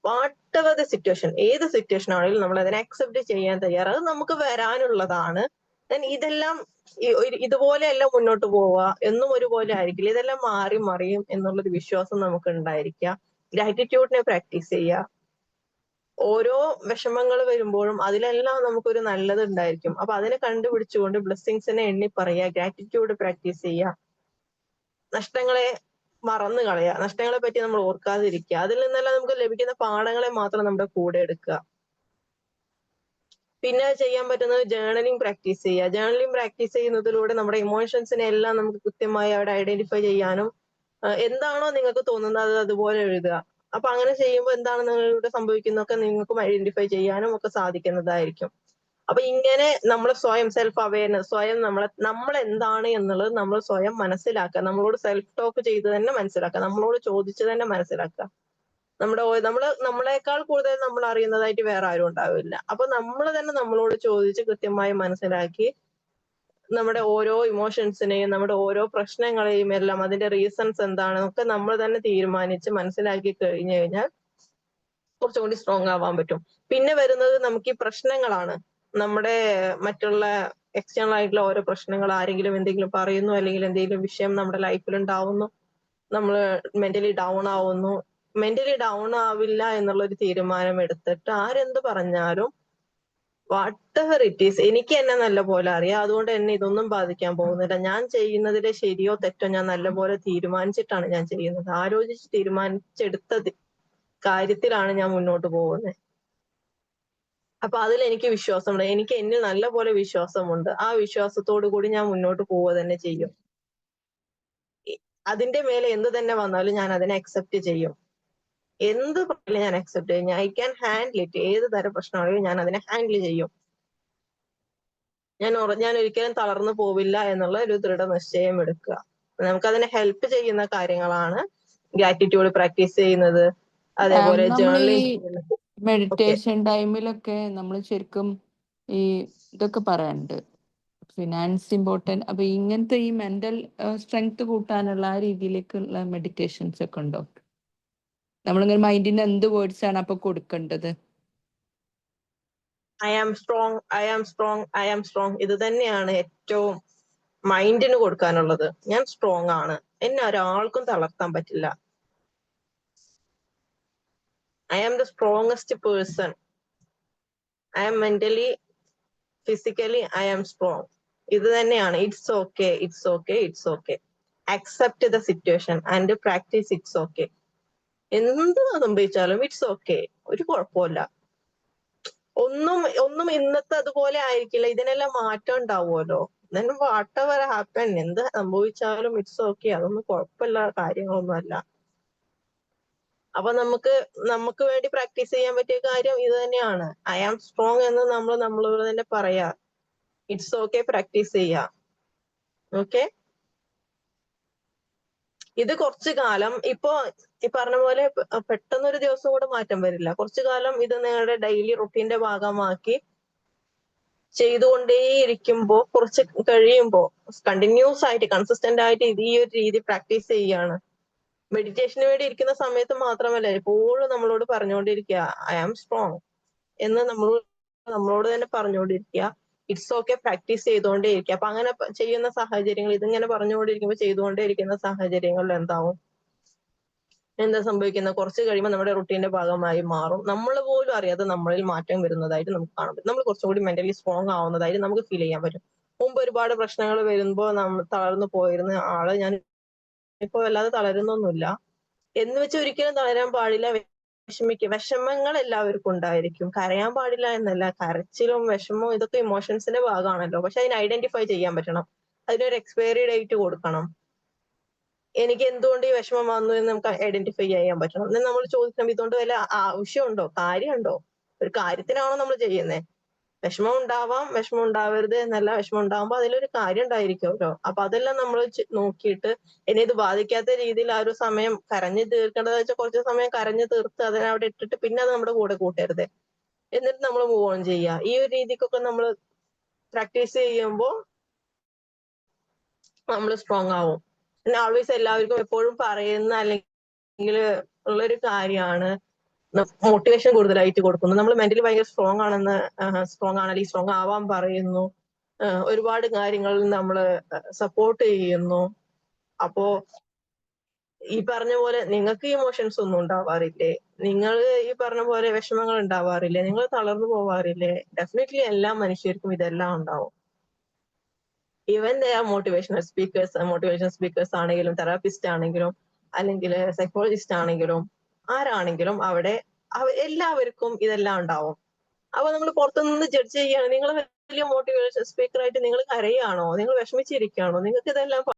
Speaker 1: വാട്ട് എവർ ദ സിറ്റുവേഷൻ, ഏത് സിറ്റുവേഷൻ ആണെങ്കിലും നമ്മൾ അതിനെ അക്സെപ്റ്റ് ചെയ്യാൻ തയ്യാറാകുക. നമുക്ക് വരാനുള്ളതാണ്. ഇതെല്ലാം ഇതുപോലെയല്ല മുന്നോട്ട് പോവുക, എന്നും ഒരുപോലെ ആയിരിക്കില്ല. ഇതെല്ലാം മാറി മറിയും എന്നുള്ളൊരു വിശ്വാസം നമുക്ക് ഉണ്ടായിരിക്കുക. ഗ്രാറ്റിറ്റ്യൂഡിനെ പ്രാക്ടീസ് ചെയ്യുക. ഓരോ വിഷമങ്ങൾ വരുമ്പോഴും അതിലെല്ലാം നമുക്കൊരു നല്ലത് ഉണ്ടായിരിക്കും. അപ്പൊ അതിനെ കണ്ടുപിടിച്ചുകൊണ്ട് ബ്ലെസ്സിങ്സിനെ എണ്ണി പറയുക, ഗ്രാറ്റിറ്റ്യൂഡ് പ്രാക്ടീസ് ചെയ്യുക, നഷ്ടങ്ങളെ മറന്നു കളയുക, നഷ്ടങ്ങളെ പറ്റി നമ്മൾ ഓർക്കാതിരിക്കുക. അതിൽ നിന്നെല്ലാം നമുക്ക് ലഭിക്കുന്ന പാഠങ്ങളെ മാത്രം നമ്മുടെ കൂടെ എടുക്കുക. പിന്നെ ചെയ്യാൻ പറ്റുന്നത് ജേർണലിംഗ് പ്രാക്ടീസ് ചെയ്യുക. ജേർണലിംഗ് പ്രാക്ടീസ് ചെയ്യുന്നതിലൂടെ നമ്മുടെ ഇമോഷൻസിനെ എല്ലാം നമുക്ക് കൃത്യമായി അവിടെ ഐഡന്റിഫൈ ചെയ്യാനും, എന്താണോ നിങ്ങൾക്ക് തോന്നുന്നത് അത് അതുപോലെ എഴുതുക. അപ്പൊ അങ്ങനെ ചെയ്യുമ്പോൾ എന്താണ് നിങ്ങളുടെ സംഭവിക്കുന്നതൊക്കെ നിങ്ങൾക്കും ഐഡന്റിഫൈ ചെയ്യാനും ഒക്കെ സാധിക്കുന്നതായിരിക്കും. അപ്പൊ ഇങ്ങനെ നമ്മൾ സ്വയം സെൽഫ് അവയർനെസ്, സ്വയം നമ്മൾ എന്താണ് എന്നുള്ളത് നമ്മൾ സ്വയം മനസ്സിലാക്കുക. നമ്മളോട് സെൽഫ് ടോക്ക് ചെയ്ത് തന്നെ മനസ്സിലാക്കുക, നമ്മളോട് ചോദിച്ച് തന്നെ മനസ്സിലാക്കുക. നമ്മളെക്കാൾ കൂടുതൽ നമ്മൾ അറിയുന്നതായിട്ട് വേറെ ആരും ഉണ്ടാവില്ല. അപ്പൊ നമ്മൾ തന്നെ നമ്മളോട് ചോദിച്ച് കൃത്യമായി മനസ്സിലാക്കി നമ്മുടെ ഓരോ ഇമോഷൻസിനെയും നമ്മുടെ ഓരോ പ്രശ്നങ്ങളെയും എല്ലാം അതിന്റെ റീസൺസ് എന്താണെന്നൊക്കെ നമ്മൾ തന്നെ തീരുമാനിച്ച് മനസ്സിലാക്കി കഴിഞ്ഞു കഴിഞ്ഞാൽ കുറച്ചും കൂടി സ്ട്രോങ് ആവാൻ പറ്റും. പിന്നെ വരുന്നത് നമുക്ക് ഈ പ്രശ്നങ്ങളാണ്. നമ്മുടെ മറ്റുള്ള എക്സ്റ്റേണൽ ആയിട്ടുള്ള ഓരോ പ്രശ്നങ്ങൾ, ആരെങ്കിലും എന്തെങ്കിലും പറയുന്നു, അല്ലെങ്കിൽ എന്തെങ്കിലും വിഷയം നമ്മുടെ ലൈഫിൽ ഉണ്ടാവുന്നു, നമ്മൾ മെന്റലി ഡൗൺ ആവുന്നു. മെന്റലി ഡൗൺ ആവില്ല എന്നുള്ള ഒരു തീരുമാനം എടുത്തിട്ട് ആരെന്ത് പറഞ്ഞാലും വാട്ട് എവർ ഇറ്റ് ഈസ്, എനിക്ക് എന്നെ നല്ല പോലെ അറിയാം, അതുകൊണ്ട് എന്നെ ഇതൊന്നും ബാധിക്കാൻ പോകുന്നില്ല. ഞാൻ ചെയ്യുന്നതിലെ ശരിയോ തെറ്റോ ഞാൻ നല്ലപോലെ തീരുമാനിച്ചിട്ടാണ് ഞാൻ ചെയ്യുന്നത്. ആലോചിച്ച് തീരുമാനിച്ചെടുത്ത കാര്യത്തിലാണ് ഞാൻ മുന്നോട്ട് പോകുന്നത്. അപ്പൊ അതിൽ എനിക്ക് വിശ്വാസമുണ്ട്. എനിക്ക് എന്നിൽ നല്ലപോലെ വിശ്വാസമുണ്ട്. ആ വിശ്വാസത്തോടു കൂടി ഞാൻ മുന്നോട്ട് പോവുക തന്നെ ചെയ്യും. അതിന്റെ മേലെ എന്ത് തന്നെ വന്നാലും ഞാൻ അതിനെ അക്സെപ്റ്റ് ചെയ്യും. എന്ത് പറഞ്ഞാലും ഞാൻ അക്സെപ്റ്റ് ചെയ്യും. I can handle it. ഏത് തരം പ്രശ്നമാണെങ്കിലും ഞാൻ അതിനെ ഹാൻഡിൽ ചെയ്യും. ഞാൻ ഒരിക്കലും തളർന്നു പോവില്ല എന്നുള്ള ഒരു ദൃഢനിശ്ചയം എടുക്കുക. നമുക്കതിനെ ഹെൽപ്പ് ചെയ്യുന്ന കാര്യങ്ങളാണ് ഗ്രാറ്റിറ്റ്യൂഡ് പ്രാക്ടീസ് ചെയ്യുന്നത്, അതേപോലെ
Speaker 6: നമ്മൾ ഈ
Speaker 1: ജേർണലിംഗ് ചെയ്യുന്നത്.
Speaker 6: മെഡിറ്റേഷൻ ടൈമിലൊക്കെ നമ്മൾ ശരിക്കും ഈ ഇതൊക്കെ പറയാറുണ്ട്, ഫിനാൻസ് ഇമ്പോർട്ടൻറ്റ്. അപ്പൊ ഇങ്ങനത്തെ ഈ മെന്റൽ സ്ട്രെങ്ത് കൂട്ടാനുള്ള ആ രീതിയിലേക്കുള്ള മെഡിറ്റേഷൻസ് ഒക്കെ ഉണ്ടോ? നമ്മളിങ്ങനെ മൈൻഡിന് എന്ത് വേർഡ്സ് ആണ് അപ്പൊ കൊടുക്കേണ്ടത്?
Speaker 1: I am strong, I am strong, I am strong. ഇത് തന്നെയാണ് ഏറ്റവും മൈൻഡിന് കൊടുക്കാനുള്ളത്. ഞാൻ സ്ട്രോങ് ആണ്, എന്നെ ഒരാൾക്കും തളർത്താൻ പറ്റില്ല. I am the strongest person. I am mentally, physically I am strong. ഇത് തന്നെയാണ്. It's okay, it's okay, it's okay. Accept the situation and practise it's okay. എന്ത് സംഭവിച്ചാലും ഇറ്റ്സ് ഓക്കെ, ഒരു കുഴപ്പമില്ല. ഒന്നും ഇന്നത്തെ അതുപോലെ ആയിരിക്കില്ല, ഇതിനെല്ലാം മാറ്റം ഉണ്ടാവുമല്ലോ. then whatever happen, എന്ത് സംഭവിച്ചാലും ഇറ്റ്സ് ഓക്കെ, അതൊന്നും കുഴപ്പമില്ല, കാര്യങ്ങളൊന്നും അല്ല. അപ്പൊ നമുക്ക് വേണ്ടി പ്രാക്ടീസ് ചെയ്യാൻ പറ്റിയ കാര്യം ഇത് തന്നെയാണ്. ഐ ആം സ്ട്രോങ് എന്ന് നമ്മളോട് തന്നെ പറയാ. ഇറ്റ്സ് ഓക്കെ, പ്രാക്ടീസ് ചെയ്യാ. ഓക്കെ, ഇത് കുറച്ചു കാലം, ഇപ്പൊ ഈ പറഞ്ഞ പോലെ പെട്ടെന്നൊരു ദിവസം കൂടെ മാറ്റം വരില്ല. കുറച്ചു കാലം ഇത് നിങ്ങളുടെ ഡെയിലി റുട്ടീന്റെ ഭാഗമാക്കി ചെയ്തുകൊണ്ടേയിരിക്കുമ്പോ കുറച്ച് കഴിയുമ്പോ കണ്ടിന്യൂസ് ആയിട്ട് കൺസിസ്റ്റന്റ് ആയിട്ട് ഈ ഒരു രീതി പ്രാക്ടീസ് ചെയ്യാണ്. മെഡിറ്റേഷന് വേണ്ടി ഇരിക്കുന്ന സമയത്ത് മാത്രമല്ല, എപ്പോഴും നമ്മളോട് പറഞ്ഞുകൊണ്ടിരിക്കുക ഐ ആം സ്ട്രോങ് എന്ന് നമ്മളോട് തന്നെ പറഞ്ഞുകൊണ്ടിരിക്കുക. ഇറ്റ്സ് ഓക്കെ, പ്രാക്ടീസ് ചെയ്തുകൊണ്ടേ ഇരിക്കുക. അപ്പൊ അങ്ങനെ ചെയ്യുന്ന സാഹചര്യങ്ങൾ, ഇതിങ്ങനെ പറഞ്ഞുകൊണ്ടിരിക്കുമ്പോൾ ചെയ്തുകൊണ്ടേയിരിക്കുന്ന സാഹചര്യങ്ങളിൽ എന്താ സംഭവിക്കുന്നത്? കുറച്ച് കഴിയുമ്പോൾ നമ്മുടെ റുട്ടീന്റെ ഭാഗമായി മാറും. നമ്മൾ പോലും അറിയാതെ നമ്മളിൽ മാറ്റം വരുന്നതായിട്ട് നമുക്ക് കാണാൻ പറ്റും. നമ്മൾ കുറച്ചും കൂടി മെന്റലി സ്ട്രോങ് ആവുന്നതായിട്ട് നമുക്ക് ഫീൽ ചെയ്യാൻ പറ്റും. മുമ്പ് ഒരുപാട് പ്രശ്നങ്ങൾ വരുമ്പോൾ നമ്മൾ തളർന്നു പോയിരുന്ന ആള് ഞാൻ ഇപ്പൊ വല്ലാതെ തളരുന്നൊന്നുമില്ല. എന്ന് വെച്ച് ഒരിക്കലും തളരാൻ പാടില്ല. വിഷമങ്ങൾ എല്ലാവർക്കും ഉണ്ടായിരിക്കും. കരയാൻ പാടില്ല എന്നല്ല, കരച്ചിലും വിഷമവും ഇതൊക്കെ ഇമോഷൻസിന്റെ ഭാഗമാണല്ലോ. പക്ഷെ അതിനെ ഐഡന്റിഫൈ ചെയ്യാൻ പറ്റണം. അതിനൊരു എക്സ്പയറി ഡേറ്റ് കൊടുക്കണം. എനിക്ക് എന്തുകൊണ്ട് ഈ വിഷമം വന്നു എന്ന് നമുക്ക് ഐഡന്റിഫൈ ചെയ്യാൻ പറ്റണം. എന്നാൽ നമ്മൾ ചോദിക്കണം, ഇതുകൊണ്ട് വല്ല ആവശ്യമുണ്ടോ, കാര്യമുണ്ടോ? ഒരു കാര്യത്തിനാണോ നമ്മൾ ചെയ്യുന്നത്? വിഷമം ഉണ്ടാവാം, വിഷമം ഉണ്ടാവരുത് എന്നല്ല. വിഷമം ഉണ്ടാകുമ്പോൾ അതിലൊരു കാര്യം ഉണ്ടായിരിക്കുമല്ലോ. അപ്പൊ അതെല്ലാം നമ്മൾ നോക്കിയിട്ട് ഇനി ഇത് ബാധിക്കാത്ത രീതിയിൽ ആ ഒരു സമയം കരഞ്ഞു തീർക്കേണ്ടത് വെച്ചാൽ കുറച്ച് സമയം കരഞ്ഞു തീർത്ത് അതിനെ അവിടെ ഇട്ടിട്ട് പിന്നെ അത് നമ്മുടെ കൂടെ കൂട്ടരുത്. എന്നിട്ട് നമ്മൾ മൂവ് ഓൺ ചെയ്യുക. ഈ ഒരു രീതിക്കൊക്കെ നമ്മൾ പ്രാക്ടീസ് ചെയ്യുമ്പോൾ നമ്മൾ സ്ട്രോങ് ആവും. പിന്നെ ആൾവേസ് എല്ലാവർക്കും എപ്പോഴും പറയുന്ന അല്ലെങ്കിൽ ഉള്ളൊരു കാര്യമാണ് മോട്ടിവേഷൻ കൂടുതലായിട്ട് കൊടുക്കുന്നു. നമ്മൾ മെന്റലി ഭയങ്കര സ്ട്രോങ് ആണെന്ന്, സ്ട്രോങ് ആണ് അല്ലെങ്കിൽ സ്ട്രോങ് ആവാൻ പറയുന്നു. ഒരുപാട് കാര്യങ്ങളിൽ നമ്മൾ സപ്പോർട്ട് ചെയ്യുന്നു. അപ്പോ ഈ പറഞ്ഞ പോലെ നിങ്ങൾക്ക് ഇമോഷൻസ് ഒന്നും ഉണ്ടാവാറില്ലേ? നിങ്ങൾ ഈ പറഞ്ഞ പോലെ വിഷമങ്ങൾ ഉണ്ടാവാറില്ലേ? നിങ്ങൾ തളർന്നു പോവാറില്ലേ? ഡെഫിനറ്റ്ലി എല്ലാ മനുഷ്യർക്കും ഇതെല്ലാം ഉണ്ടാവും. ഈവൻ മോട്ടിവേഷണൽ സ്പീക്കേഴ്സ് ആണെങ്കിലും തെറാപ്പിസ്റ്റ് ആണെങ്കിലും അല്ലെങ്കിൽ സൈക്കോളജിസ്റ്റ് ആണെങ്കിലും ആരാണെങ്കിലും അവിടെ എല്ലാവർക്കും ഇതെല്ലാം ഉണ്ടാവും. അപ്പൊ നമ്മൾ പുറത്തുനിന്ന് ജഡ്ജ് ചെയ്യാണ്. നിങ്ങൾ വലിയ മോട്ടിവേഷൻ സ്പീക്കർ ആയിട്ട് നിങ്ങൾ കരയാണോ, നിങ്ങൾ വിഷമിച്ചിരിക്കുകയാണോ, നിങ്ങൾക്ക് ഇതെല്ലാം